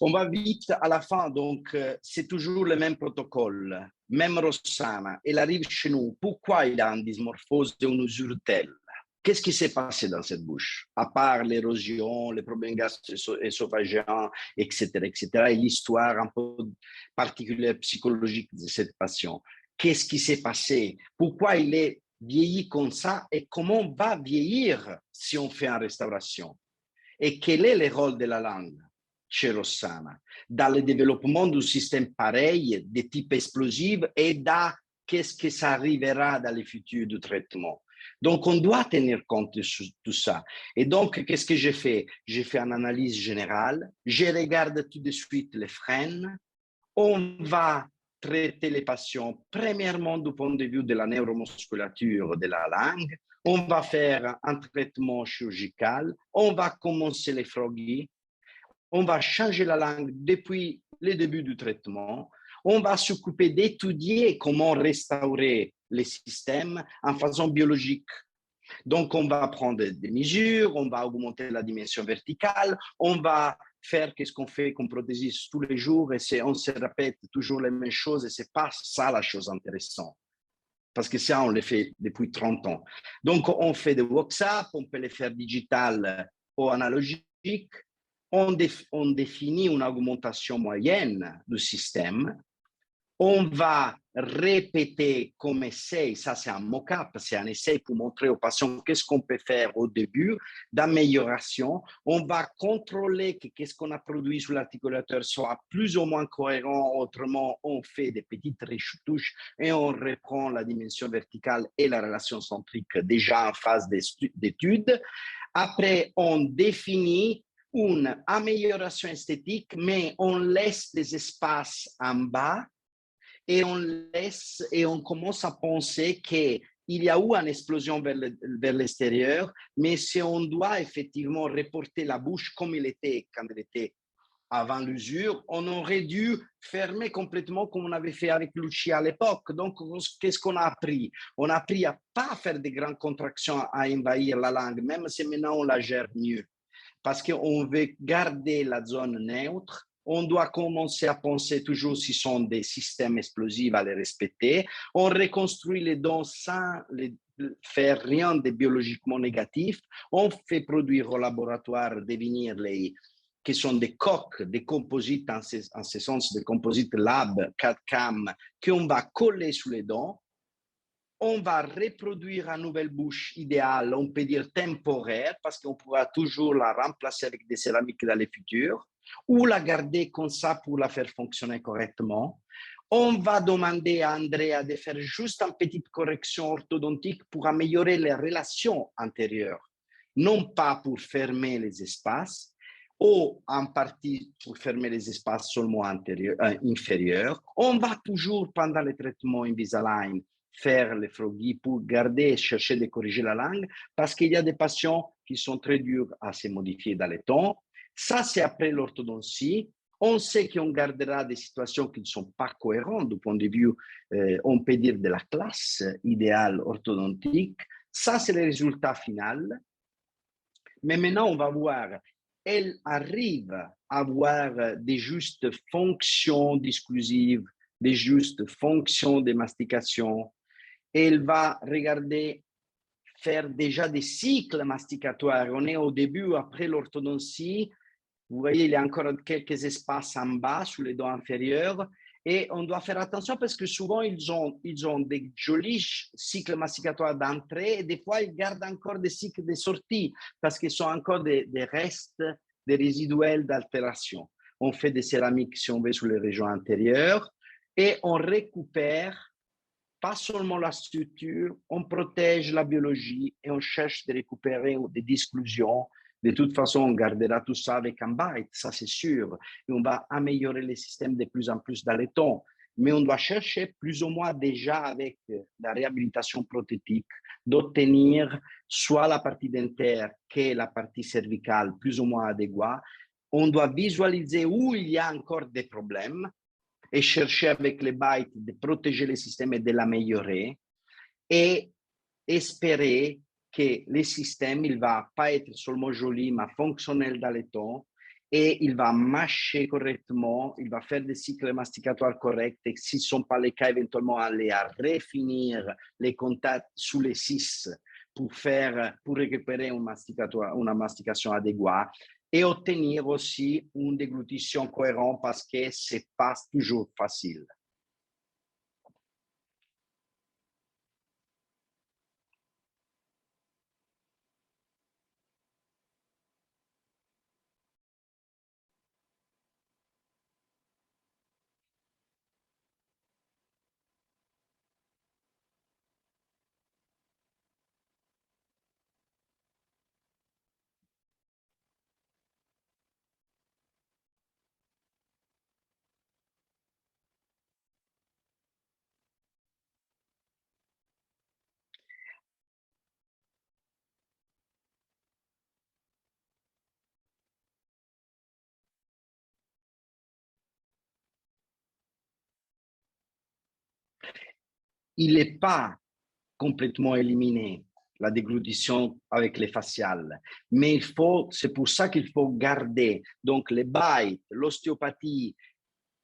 on va vite à la fin, donc c'est toujours le même protocole. Même Rossana, elle arrive chez nous. Pourquoi il a une dysmorphose et une usure telle? Qu'est-ce qui s'est passé dans cette bouche? À part l'érosion, les problèmes gastro-ésophagiens, etc., et l'histoire un peu particulière psychologique de cette patient. Qu'est-ce qui s'est passé? Pourquoi il est vieilli comme ça et comment on va vieillir si on fait une restauration? Et quel est le rôle de la langue chez Rossana dans le développement d'un système pareil de type explosif et dans qu'est-ce que ça arrivera dans le futur du traitement? Donc, on doit tenir compte de tout ça. Et donc, qu'est-ce que j'ai fait? J'ai fait une analyse générale. Je regarde tout de suite les freins. On va traiter les patients, premièrement, du point de vue de la neuromusculature de la langue. On va faire un traitement chirurgical. On va commencer les froggies. On va changer la langue depuis le début du traitement. On va s'occuper d'étudier comment restaurer les systèmes en façon biologique. Donc, on va prendre des mesures, on va augmenter la dimension verticale, on va faire ce qu'on fait comme prothésiste tous les jours et on se répète toujours les mêmes choses et ce n'est pas ça la chose intéressante. Parce que ça, on le fait depuis 30 ans. Donc, on fait des workshops, on peut les faire digital ou analogique, on définit une augmentation moyenne du système. On va répéter comme essai, ça c'est un mock-up, c'est un essai pour montrer aux patients qu'est-ce qu'on peut faire au début d'amélioration. On va contrôler que qu'est-ce qu'on a produit sur l'articulateur soit plus ou moins cohérent, autrement on fait des petites retouches et on reprend la dimension verticale et la relation centrique déjà en phase d'étude. Après, on définit une amélioration esthétique, mais on laisse des espaces en bas et on commence à penser qu'il y a eu une explosion vers l'extérieur, mais si on doit effectivement reporter la bouche comme il était quand il était avant l'usure, on aurait dû fermer complètement comme on avait fait avec Lucia à l'époque. Donc, qu'est-ce qu'on a appris? On a appris à ne pas faire de grandes contractions à envahir la langue, même si maintenant on la gère mieux. Parce qu'on veut garder la zone neutre, on doit commencer à penser toujours si ce sont des systèmes explosifs à les respecter. On reconstruit les dents sans faire rien de biologiquement négatif. On fait produire au laboratoire devenir qui sont des coques, des composites, en ce sens, des composites lab, 4CAM, qu'on va coller sur les dents. On va reproduire une nouvelle bouche idéale, on peut dire temporaire, parce qu'on pourra toujours la remplacer avec des céramiques dans le futur, ou la garder comme ça pour la faire fonctionner correctement. On va demander à Andrea de faire juste une petite correction orthodontique pour améliorer les relations antérieures, non pas pour fermer les espaces, ou en partie pour fermer les espaces seulement inférieurs. On va toujours, pendant le traitement Invisalign, faire les froggies pour garder et chercher de corriger la langue, parce qu'il y a des patients qui sont très durs à se modifier dans le temps. Ça, c'est après l'orthodontie. On sait qu'on gardera des situations qui ne sont pas cohérentes du point de vue, on peut dire, de la classe idéale orthodontique. Ça, c'est le résultat final. Mais maintenant, on va voir, elle arrive à avoir des justes fonctions disclusives, des justes fonctions de mastication. Elle va regarder faire déjà des cycles masticatoires. On est au début, après l'orthodontie. Vous voyez, il y a encore quelques espaces en bas, sous les dents inférieures. Et on doit faire attention parce que souvent, ils ont des jolis cycles masticatoires d'entrée et des fois, ils gardent encore des cycles de sortie parce qu'ils sont encore des restes, des résiduels d'altération. On fait des céramiques, si on veut, sur les régions antérieures et on récupère pas seulement la structure, on protège la biologie et on cherche de récupérer des disclusions. De toute façon, on gardera tout ça avec un bite, ça c'est sûr. Et on va améliorer les systèmes de plus en plus dans le temps. Mais on doit chercher plus ou moins déjà avec la réhabilitation prothétique d'obtenir soit la partie dentaire que la partie cervicale plus ou moins adéquate. On doit visualiser où il y a encore des problèmes et chercher avec les bytes de protéger le système et de l'améliorer et espérer que le système il va pas être seulement joli, mais fonctionnel dans le temps et il va mâcher correctement, il va faire des cycles masticatoires corrects et si ce ne sont pas les cas, éventuellement aller à refinir les contacts sous les 6 pour récupérer une mastication adéquate et obtenir aussi une déglutition cohérente parce que ce n'est pas toujours facile. Il n'est pas complètement éliminé, la déglutition avec les faciales. Mais c'est pour ça qu'il faut garder. Donc, les bites, l'ostéopathie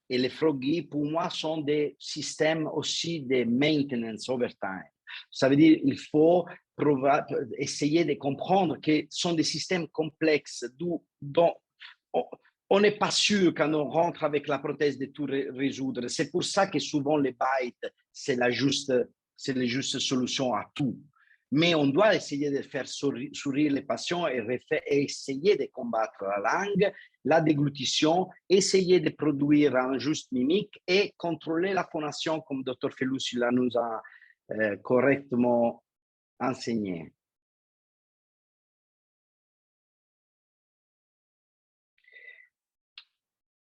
et les froggies, pour moi, sont des systèmes aussi de maintenance over time. Ça veut dire qu'il faut essayer de comprendre que ce sont des systèmes complexes dont on n'est pas sûr quand on rentre avec la prothèse de tout résoudre. C'est pour ça que souvent les bites, c'est la juste solution à tout. Mais on doit essayer de faire sourire les patients et essayer de combattre la langue, la déglutition, essayer de produire un juste mimique et contrôler la phonation comme Dr. Felus nous a correctement enseigné.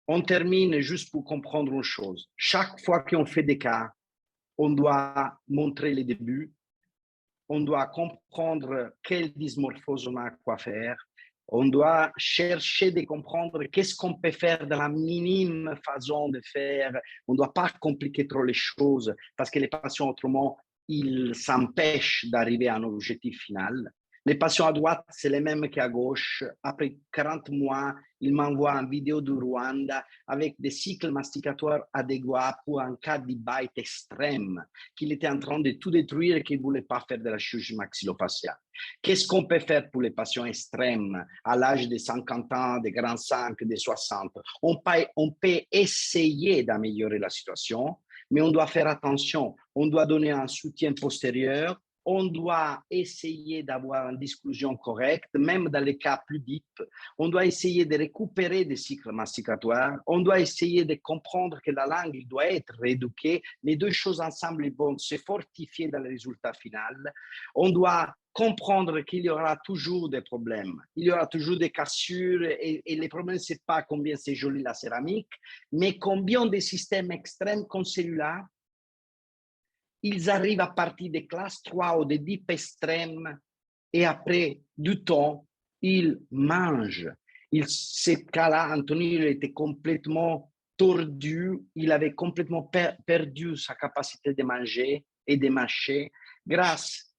On termine juste pour comprendre une chose. Chaque fois qu'on fait des cas, on doit montrer les débuts, on doit comprendre quelle dysmorphose on a à quoi faire, on doit chercher de comprendre qu'est-ce qu'on peut faire dans la minime façon de faire. On ne doit pas compliquer trop les choses parce que les patients, autrement, ils s'empêchent d'arriver à un objectif final. Les patients à droite, c'est les mêmes qu'à gauche. Après 40 mois, ils m'envoient une vidéo du Rwanda avec des cycles masticatoires adéquats pour un cas de bite extrême, qu'il était en train de tout détruire et qu'il ne voulait pas faire de la chirurgie maxillofaciale. Qu'est-ce qu'on peut faire pour les patients extrêmes à l'âge de 50 ans, des grands 5, des 60? On peut essayer d'améliorer la situation, mais on doit faire attention. On doit donner un soutien postérieur. On doit essayer d'avoir une discussion correcte, même dans les cas plus deep. On doit essayer de récupérer des cycles masticatoires. On doit essayer de comprendre que la langue il doit être rééduquée. Les deux choses ensemble ils vont se fortifier dans le résultat final. On doit comprendre qu'il y aura toujours des problèmes. Il y aura toujours des cassures et les problèmes, ce n'est pas combien c'est joli la céramique, mais combien des systèmes extrêmes comme celui-là, ils arrivent à partir des classes 3 ou des deep extrêmes et après du temps, ils mangent. Ces cas-là, Anthony, il était complètement tordu, il avait complètement perdu sa capacité de manger et de mâcher. Grâce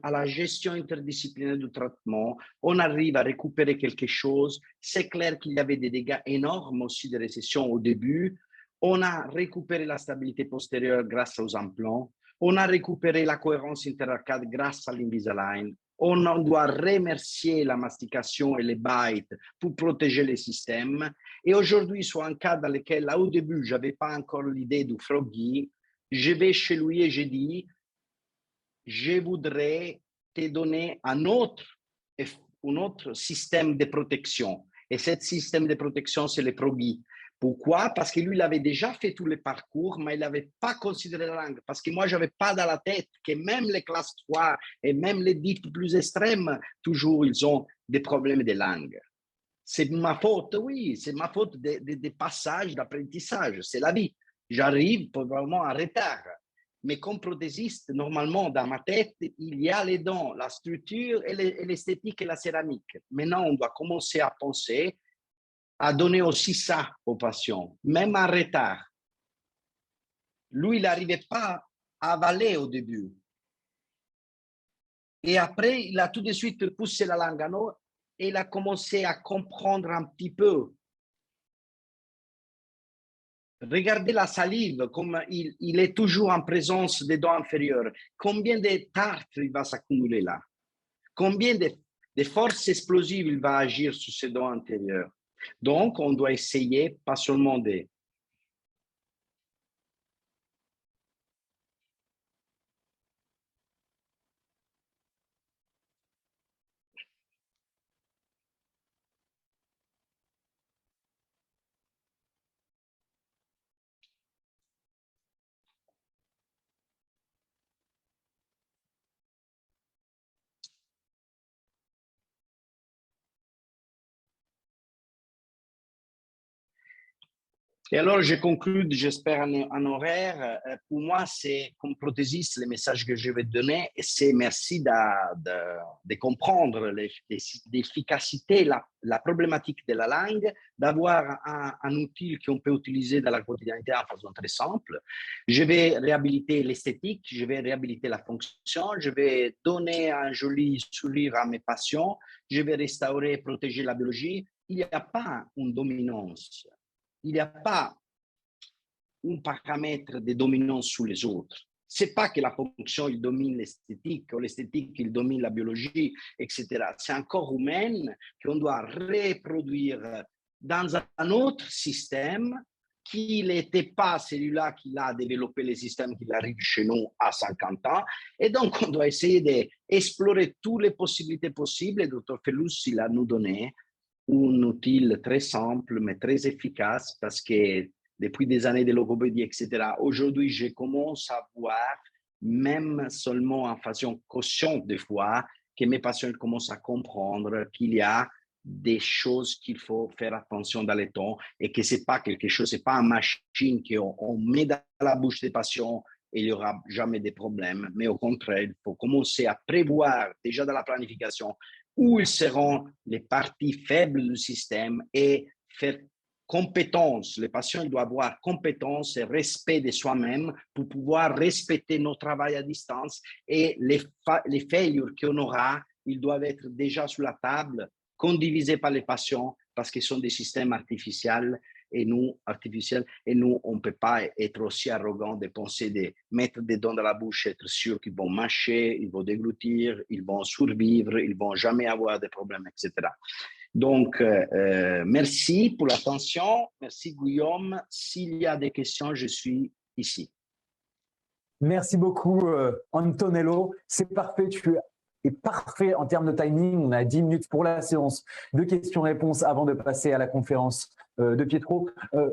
à la gestion interdisciplinaire du traitement, on arrive à récupérer quelque chose. C'est clair qu'il y avait des dégâts énormes aussi de récession au début. On a récupéré la stabilité postérieure grâce aux implants. On a récupéré la cohérence interarcade grâce à l'Invisalign. On doit remercier la mastication et les bites pour protéger les systèmes. Et aujourd'hui, sur un cas dans lequel, là, au début, je n'avais pas encore l'idée du froggy, je vais chez lui et je dis, je voudrais te donner un autre système de protection. Et ce système de protection, c'est le froggy. Pourquoi? Parce que lui, il avait déjà fait tous les parcours, mais il n'avait pas considéré la langue. Parce que moi, je n'avais pas dans la tête que même les classes 3 et même les dites plus extrêmes, toujours, ils ont des problèmes de langue. C'est ma faute, oui, c'est ma faute des passages d'apprentissage. C'est la vie. J'arrive probablement en retard. Mais comme prothésiste, normalement, dans ma tête, il y a les dents, la structure et l'esthétique et la céramique. Maintenant, on doit commencer à penser à donner aussi ça aux patients, même en retard. Lui, il n'arrivait pas à avaler au début. Et après, il a tout de suite poussé la langue en haut et il a commencé à comprendre un petit peu. Regardez la salive, comme il est toujours en présence des dents inférieures. Combien de tartres il va s'accumuler là? Combien de forces explosives il va agir sur ces dents antérieures? Donc, on doit essayer, pas seulement de Et alors, je conclue, j'espère, en horaire. Pour moi, c'est comme prothésiste, le message que je vais donner, c'est merci de comprendre l'efficacité, la problématique de la langue, d'avoir un outil qu'on peut utiliser dans la quotidienneté en façon très simple. Je vais réhabiliter l'esthétique, je vais réhabiliter la fonction, je vais donner un joli sourire à mes patients, je vais restaurer et protéger la biologie. Il n'y a pas une dominance. Il n'y a pas un paramètre de dominance sur les autres. c'est pas que la fonction, il domine l'esthétique, ou l'esthétique, il domine la biologie, etc. C'est un corps humain qu'on doit reproduire dans un autre système qui n'était pas celui-là qui a développé les systèmes qui arrivent chez nous à 50 ans. Et donc, on doit essayer d'explorer toutes les possibilités possibles. Et Dr. Fellous, il a nous donné un outil très simple, mais très efficace, parce que depuis des années de logopédie, etc., aujourd'hui, je commence à voir, même seulement en façon consciente des fois, que mes patients commencent à comprendre qu'il y a des choses qu'il faut faire attention dans le temps et que c'est pas quelque chose, c'est pas une machine qu'on met dans la bouche des patients et il n'y aura jamais de problèmes, mais au contraire, il faut commencer à prévoir déjà dans la planification où seront les parties faibles du système et faire compétence. Le patient doit avoir compétence et respect de soi-même pour pouvoir respecter notre travail à distance et les failures qu'on aura, ils doivent être déjà sur la table, condivisés par les patients parce qu'ils sont des systèmes artificiels et nous, on ne peut pas être aussi arrogant de penser de mettre des dents dans la bouche, être sûr qu'ils vont mâcher, ils vont déglutir, ils vont survivre, ils ne vont jamais avoir de problèmes, etc. Donc, merci pour l'attention. Merci, Guillaume. S'il y a des questions, je suis ici. Merci beaucoup, Antonello. C'est parfait. Tu es parfait en termes de timing. On a 10 minutes pour la séance de questions-réponses avant de passer à la conférence de Pietro.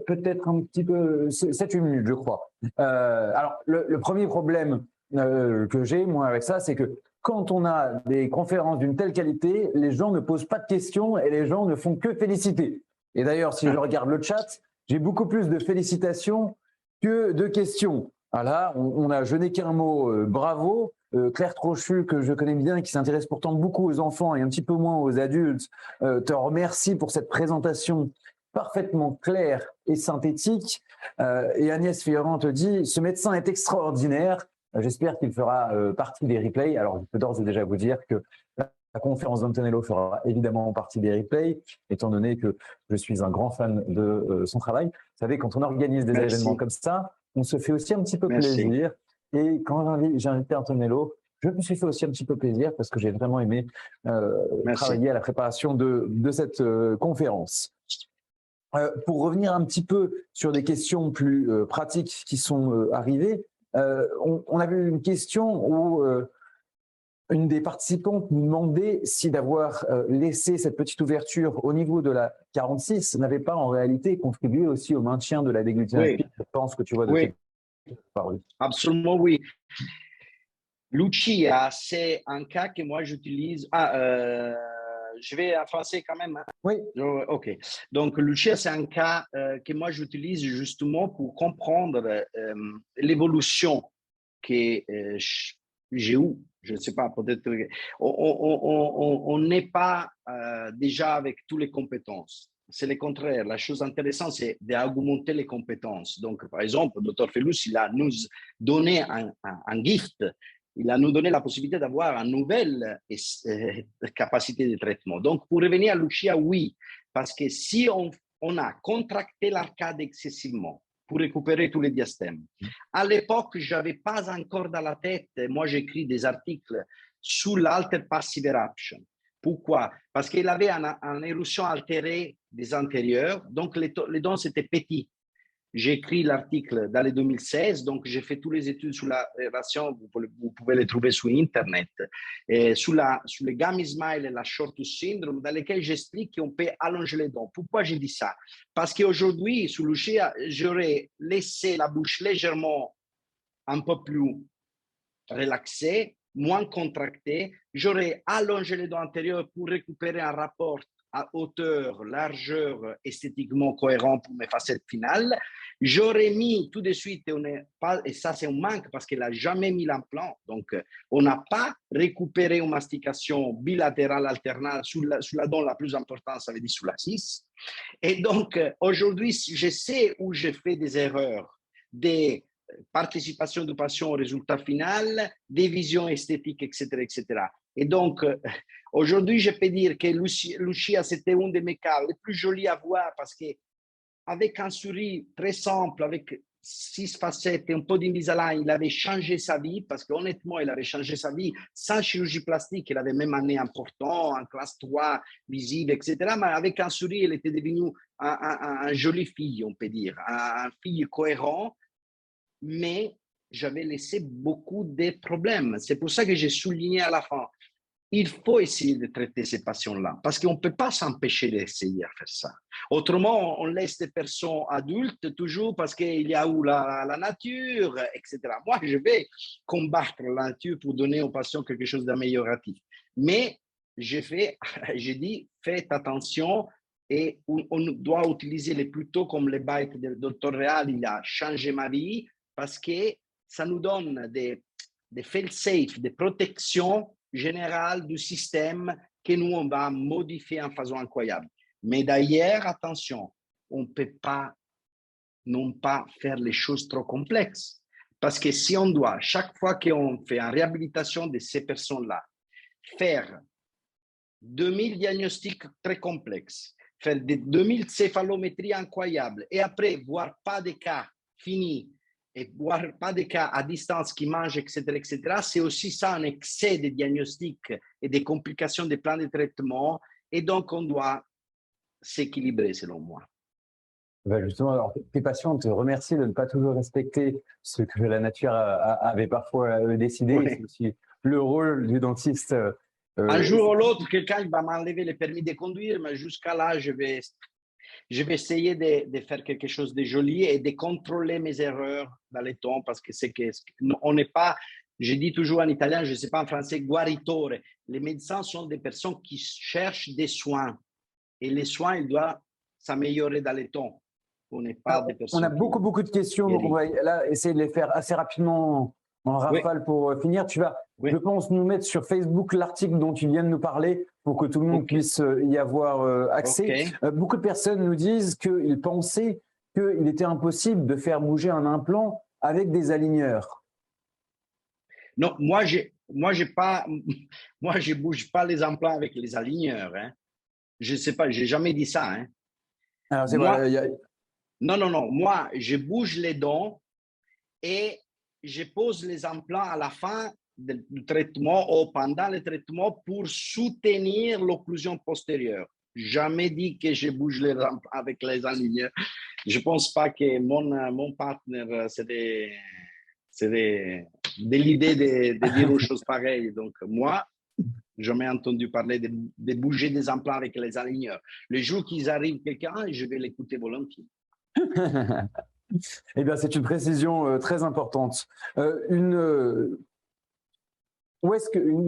Peut-être un petit peu, 7-8 minutes, je crois. Alors, le premier problème que j'ai, moi, avec ça, c'est que quand on a des conférences d'une telle qualité, les gens ne posent pas de questions et les gens ne font que féliciter. Et d'ailleurs, si je regarde le chat, j'ai beaucoup plus de félicitations que de questions. Voilà, on a Je n'ai qu'un mot, bravo. Claire Trochu, que je connais bien, qui s'intéresse pourtant beaucoup aux enfants et un petit peu moins aux adultes, te remercie pour cette présentation parfaitement claire et synthétique. Et Agnès Ferrand te dit « Ce médecin est extraordinaire ». J'espère qu'il fera partie des replays. Alors, je peux d'ores et déjà vous dire que la conférence d'Antonello fera évidemment partie des replays, étant donné que je suis un grand fan de son travail. Vous savez, quand on organise des événements comme ça, on se fait aussi un petit peu plaisir. Et quand j'ai invité Antonello, je me suis fait aussi un petit peu plaisir parce que j'ai vraiment aimé travailler à la préparation de cette conférence. Pour revenir un petit peu sur des questions plus pratiques qui sont arrivées, on a vu une question où une des participantes nous demandait si d'avoir laissé cette petite ouverture au niveau de la 46 n'avait pas en réalité contribué aussi au maintien de la déglutination. Oui. Je pense que tu vois de Oui. quel parle. Absolument, oui. Lucia, c'est un cas que moi j'utilise. Je vais en français quand même. Hein? Oui. OK. Donc, Lucia, c'est un cas que moi j'utilise justement pour comprendre l'évolution que j'ai eue. Je ne sais pas, peut-être. On n'est pas déjà avec toutes les compétences. C'est le contraire. La chose intéressante, c'est d'augmenter les compétences. Donc, par exemple, le Dr. Fellous, il a nous donné un gift. Il a nous donné la possibilité d'avoir une nouvelle capacité de traitement. Donc, pour revenir à Lucia, oui, parce que si on a contracté l'arcade excessivement pour récupérer tous les diastèmes, à l'époque, je n'avais pas encore dans la tête, moi j'écris des articles sur l'alter passive eruption. Pourquoi? Parce qu'il avait une éruption altérée des antérieurs, donc les dents étaient petits. J'ai écrit l'article dans les 2016, donc j'ai fait toutes les études sur la relation, vous pouvez les trouver sur Internet, sur le Gamma Smile et la Shortus Syndrome, dans lesquels j'explique qu'on peut allonger les dents. Pourquoi j'ai dit ça? Parce qu'aujourd'hui, sur Lucia, j'aurais laissé la bouche légèrement un peu plus relaxée, moins contractée, j'aurais allongé les dents antérieures pour récupérer un rapport à hauteur, largeur, esthétiquement cohérent pour mes facettes finales. J'aurais mis tout de suite, et ça c'est un manque parce qu'elle n'a jamais mis l'implant, donc on n'a pas récupéré une mastication bilatérale alternale sur la dent la plus importante, ça veut dire sur la 6. Et donc aujourd'hui, je sais où j'ai fait des erreurs, des participation du patient au résultat final, des visions esthétiques, etc. etc. Et donc, aujourd'hui, je peux dire que Lucia, c'était un de mes cas les plus jolis à voir parce qu'avec un sourire très simple, avec 6 facettes et un peu d'Invisalign, il avait changé sa vie, parce qu'honnêtement, il avait changé sa vie sans chirurgie plastique. Il avait même un nez important, en classe 3, visible, etc. Mais avec un sourire, il était devenu un joli fille, on peut dire, un fille cohérent, mais j'avais laissé beaucoup de problèmes. C'est pour ça que j'ai souligné à la fin. Il faut essayer de traiter ces passions-là, parce qu'on ne peut pas s'empêcher d'essayer à faire ça. Autrement, on laisse des personnes adultes toujours parce qu'il y a où la nature, etc. Moi, je vais combattre la nature pour donner aux patients quelque chose d'amélioratif. Mais j'ai dit, faites attention et on doit utiliser les plutôt comme les bites du Dr. Real, il a changé ma vie parce que ça nous donne des fail-safe, des protections générale du système que nous, on va modifier en façon incroyable. Mais d'ailleurs, attention, on ne peut pas non pas faire les choses trop complexes. Parce que si on doit, chaque fois qu'on fait une réhabilitation de ces personnes-là, faire 2000 diagnostics très complexes, faire des 2000 céphalométries incroyables et après voir pas de cas finis et voir pas de cas à distance qui mangent, etc., c'est aussi ça un excès de diagnostics et des complications des plans de traitement. Et donc, on doit s'équilibrer, selon moi. Ben justement, alors, tes patients te remercient de ne pas toujours respecter ce que la nature avait parfois décidé. Ouais. C'est aussi le rôle du dentiste. Un jour ou l'autre, quelqu'un va m'enlever le permis de conduire, mais jusqu'à là, je vais essayer de faire quelque chose de joli et de contrôler mes erreurs dans le temps parce que c'est que on n'est pas, je dis toujours en italien, je ne sais pas en français, guaritore. Les médecins sont des personnes qui cherchent des soins et les soins, ils doivent s'améliorer dans le temps. On n'est pas des personnes. On a beaucoup de questions, donc on va là essayer de les faire assez rapidement en rafale pour finir. Tu vas, je pense, nous mettre sur Facebook l'article dont tu viens de nous parler pour que tout le monde puisse y avoir accès. Beaucoup de personnes nous disent qu'ils pensaient qu'il était impossible de faire bouger un implant avec des aligneurs. Non, moi, je bouge pas les implants avec les aligneurs. Hein. Je ne sais pas, j'ai jamais dit ça. Hein. Alors, c'est vrai. Non. Moi, je bouge les dents et je pose les implants à la fin du traitement ou pendant le traitement pour soutenir l'occlusion postérieure. Jamais dit que je bouge les implants avec les aligneurs. Je ne pense pas que mon partenaire, c'est de l'idée de dire une chose pareille. Donc, moi, je n'ai entendu parler de bouger des implants avec les aligneurs. Le jour qu'ils arrivent quelqu'un, je vais l'écouter volontiers. Eh bien, c'est une précision très importante. Une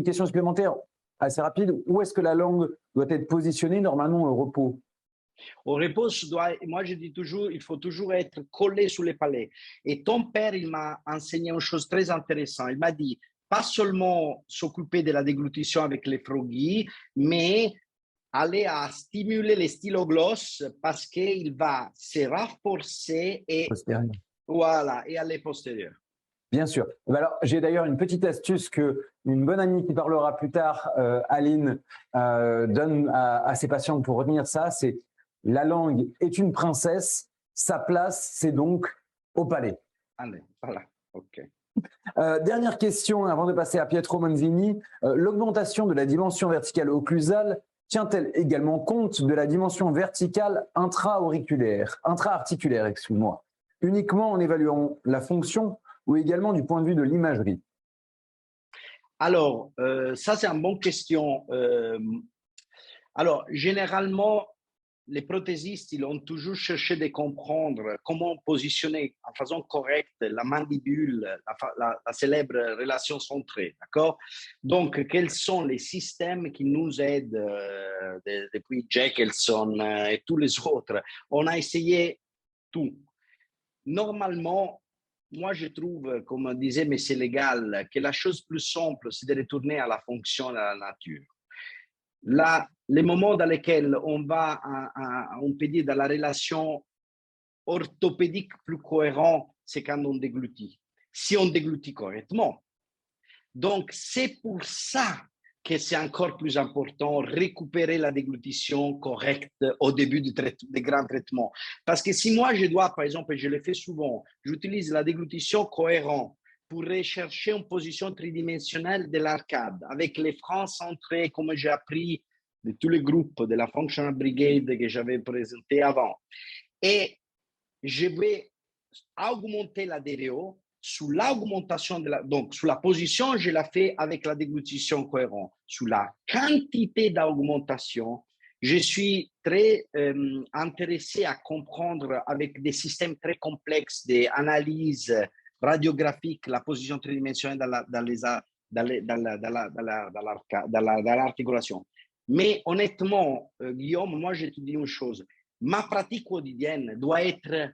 question supplémentaire assez rapide. Où est-ce que la langue doit être positionnée normalement au repos? Au repos, moi je dis toujours, il faut toujours être collé sur les palais. Et ton père, il m'a enseigné une chose très intéressante. Il m'a dit, pas seulement s'occuper de la déglutition avec les froggies, mais aller à stimuler les styloglosses parce qu'il va se renforcer et voilà, et aller postérieur. Bien sûr. Alors, j'ai d'ailleurs une petite astuce que une bonne amie qui parlera plus tard, Aline, donne à ses patients pour retenir ça. C'est la langue est une princesse, sa place, c'est donc au palais. Allez, voilà, ok. Dernière question avant de passer à Pietro Monzini. L'augmentation de la dimension verticale occlusale tient-elle également compte de la dimension verticale intra-articulaire, excuse-moi, uniquement en évaluant la fonction ou également du point de vue de l'imagerie? Alors, ça c'est une bonne question. Alors, généralement, les prothésistes, ils ont toujours cherché de comprendre comment positionner en façon correcte la mandibule, la célèbre relation centrée, d'accord? Donc, quels sont les systèmes qui nous aident depuis Jackelson et tous les autres? On a essayé tout. Normalement, moi, je trouve, comme disait M. Légal, que la chose plus simple, c'est de retourner à la fonction, à la nature. Là, les moments dans lesquels on va, on peut dire, dans la relation orthopédique plus cohérente, c'est quand on déglutit. Si on déglutit correctement. Donc, c'est pour ça que c'est encore plus important récupérer la déglutition correcte au début des grands traitements. Parce que si moi je dois, par exemple, et je le fais souvent, j'utilise la déglutition cohérente pour rechercher une position tridimensionnelle de l'arcade avec les freins centrés, comme j'ai appris de tous les groupes de la Functional Brigade que j'avais présenté avant. Et je vais augmenter la DRO sous l'augmentation donc sous la position, je la fais avec la déglutition cohérente. Sous la quantité d'augmentation, je suis très intéressé à comprendre avec des systèmes très complexes d'analyse radiographique la position tridimensionnelle dans l'articulation. Mais honnêtement, Guillaume, moi je te dis une chose, ma pratique quotidienne doit être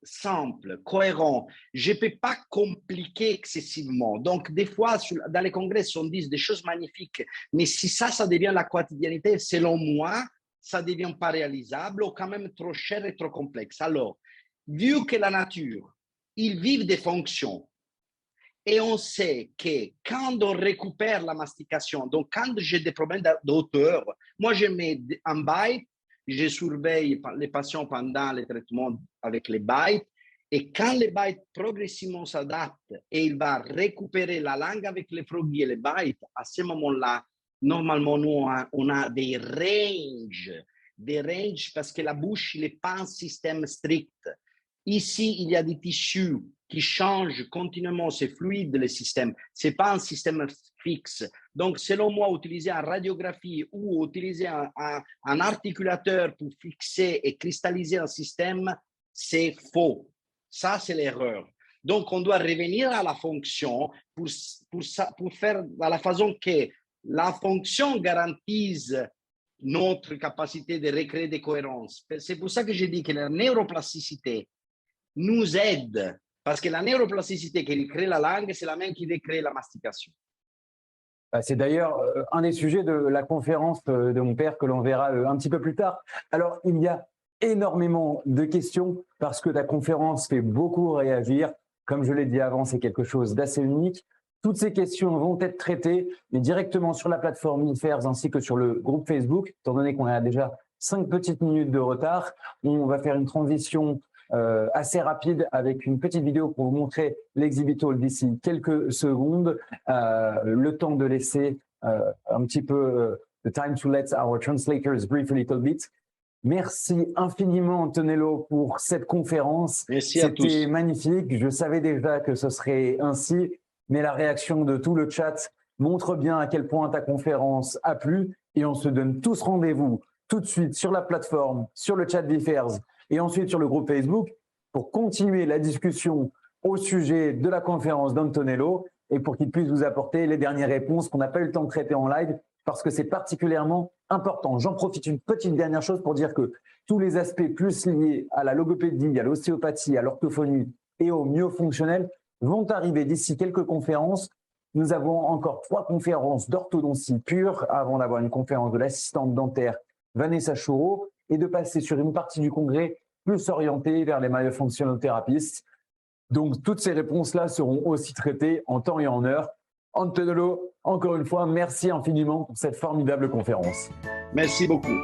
simple, cohérent. Je ne peux pas compliquer excessivement. Donc, des fois, dans les congrès, on dit des choses magnifiques, mais si ça devient la quotidiennité, selon moi, ça ne devient pas réalisable ou quand même trop cher et trop complexe. Alors, vu que la nature, ils vivent des fonctions, et on sait que quand on récupère la mastication, donc quand j'ai des problèmes d'auteur, moi je mets un bite, je surveille les patients pendant les traitements avec les bites, et quand les bites progressivement s'adaptent et il va récupérer la langue avec les froggies et les bites, à ce moment-là, normalement, nous, on a des ranges parce que la bouche n'est pas un système strict. Ici, il y a des tissus qui changent continuellement, c'est fluide le système, ce n'est pas un système fixe. Donc, selon moi, utiliser une radiographie ou utiliser un articulateur pour fixer et cristalliser un système, c'est faux. Ça, c'est l'erreur. Donc, on doit revenir à la fonction pour faire de la façon que la fonction garantisse notre capacité de recréer des cohérences. C'est pour ça que je dis que la neuroplasticité nous aide, parce que la neuroplasticité qui crée la langue, c'est la même qui crée la mastication. C'est d'ailleurs un des sujets de la conférence de mon père que l'on verra un petit peu plus tard. Alors, il y a énormément de questions parce que ta conférence fait beaucoup réagir. Comme je l'ai dit avant, c'est quelque chose d'assez unique. Toutes ces questions vont être traitées mais directement sur la plateforme IFERS ainsi que sur le groupe Facebook. Étant donné qu'on a déjà 5 petites minutes de retard, on va faire une transition assez rapide avec une petite vidéo pour vous montrer l'exhibitol d'ici quelques secondes. Le temps de laisser un petit peu the time to let our translators brief a little bit. Merci infiniment Antonello pour cette conférence. Merci à tous. C'était magnifique. Je savais déjà que ce serait ainsi, mais la réaction de tout le chat montre bien à quel point ta conférence a plu et on se donne tous rendez-vous tout de suite sur la plateforme, sur le chat d'IFERS et ensuite sur le groupe Facebook pour continuer la discussion au sujet de la conférence d'Antonello et pour qu'il puisse vous apporter les dernières réponses qu'on n'a pas eu le temps de traiter en live parce que c'est particulièrement important. J'en profite une petite dernière chose pour dire que tous les aspects plus liés à la logopédie, à l'ostéopathie, à l'orthophonie et au myofonctionnel vont arriver d'ici quelques conférences. Nous avons encore 3 conférences d'orthodontie pure avant d'avoir une conférence de l'assistante dentaire Vanessa Chouro et de passer sur une partie du congrès plus orientée vers les myofunctionothérapistes. Donc, toutes ces réponses-là seront aussi traitées en temps et en heure. Antonello, encore une fois, merci infiniment pour cette formidable conférence. Merci beaucoup.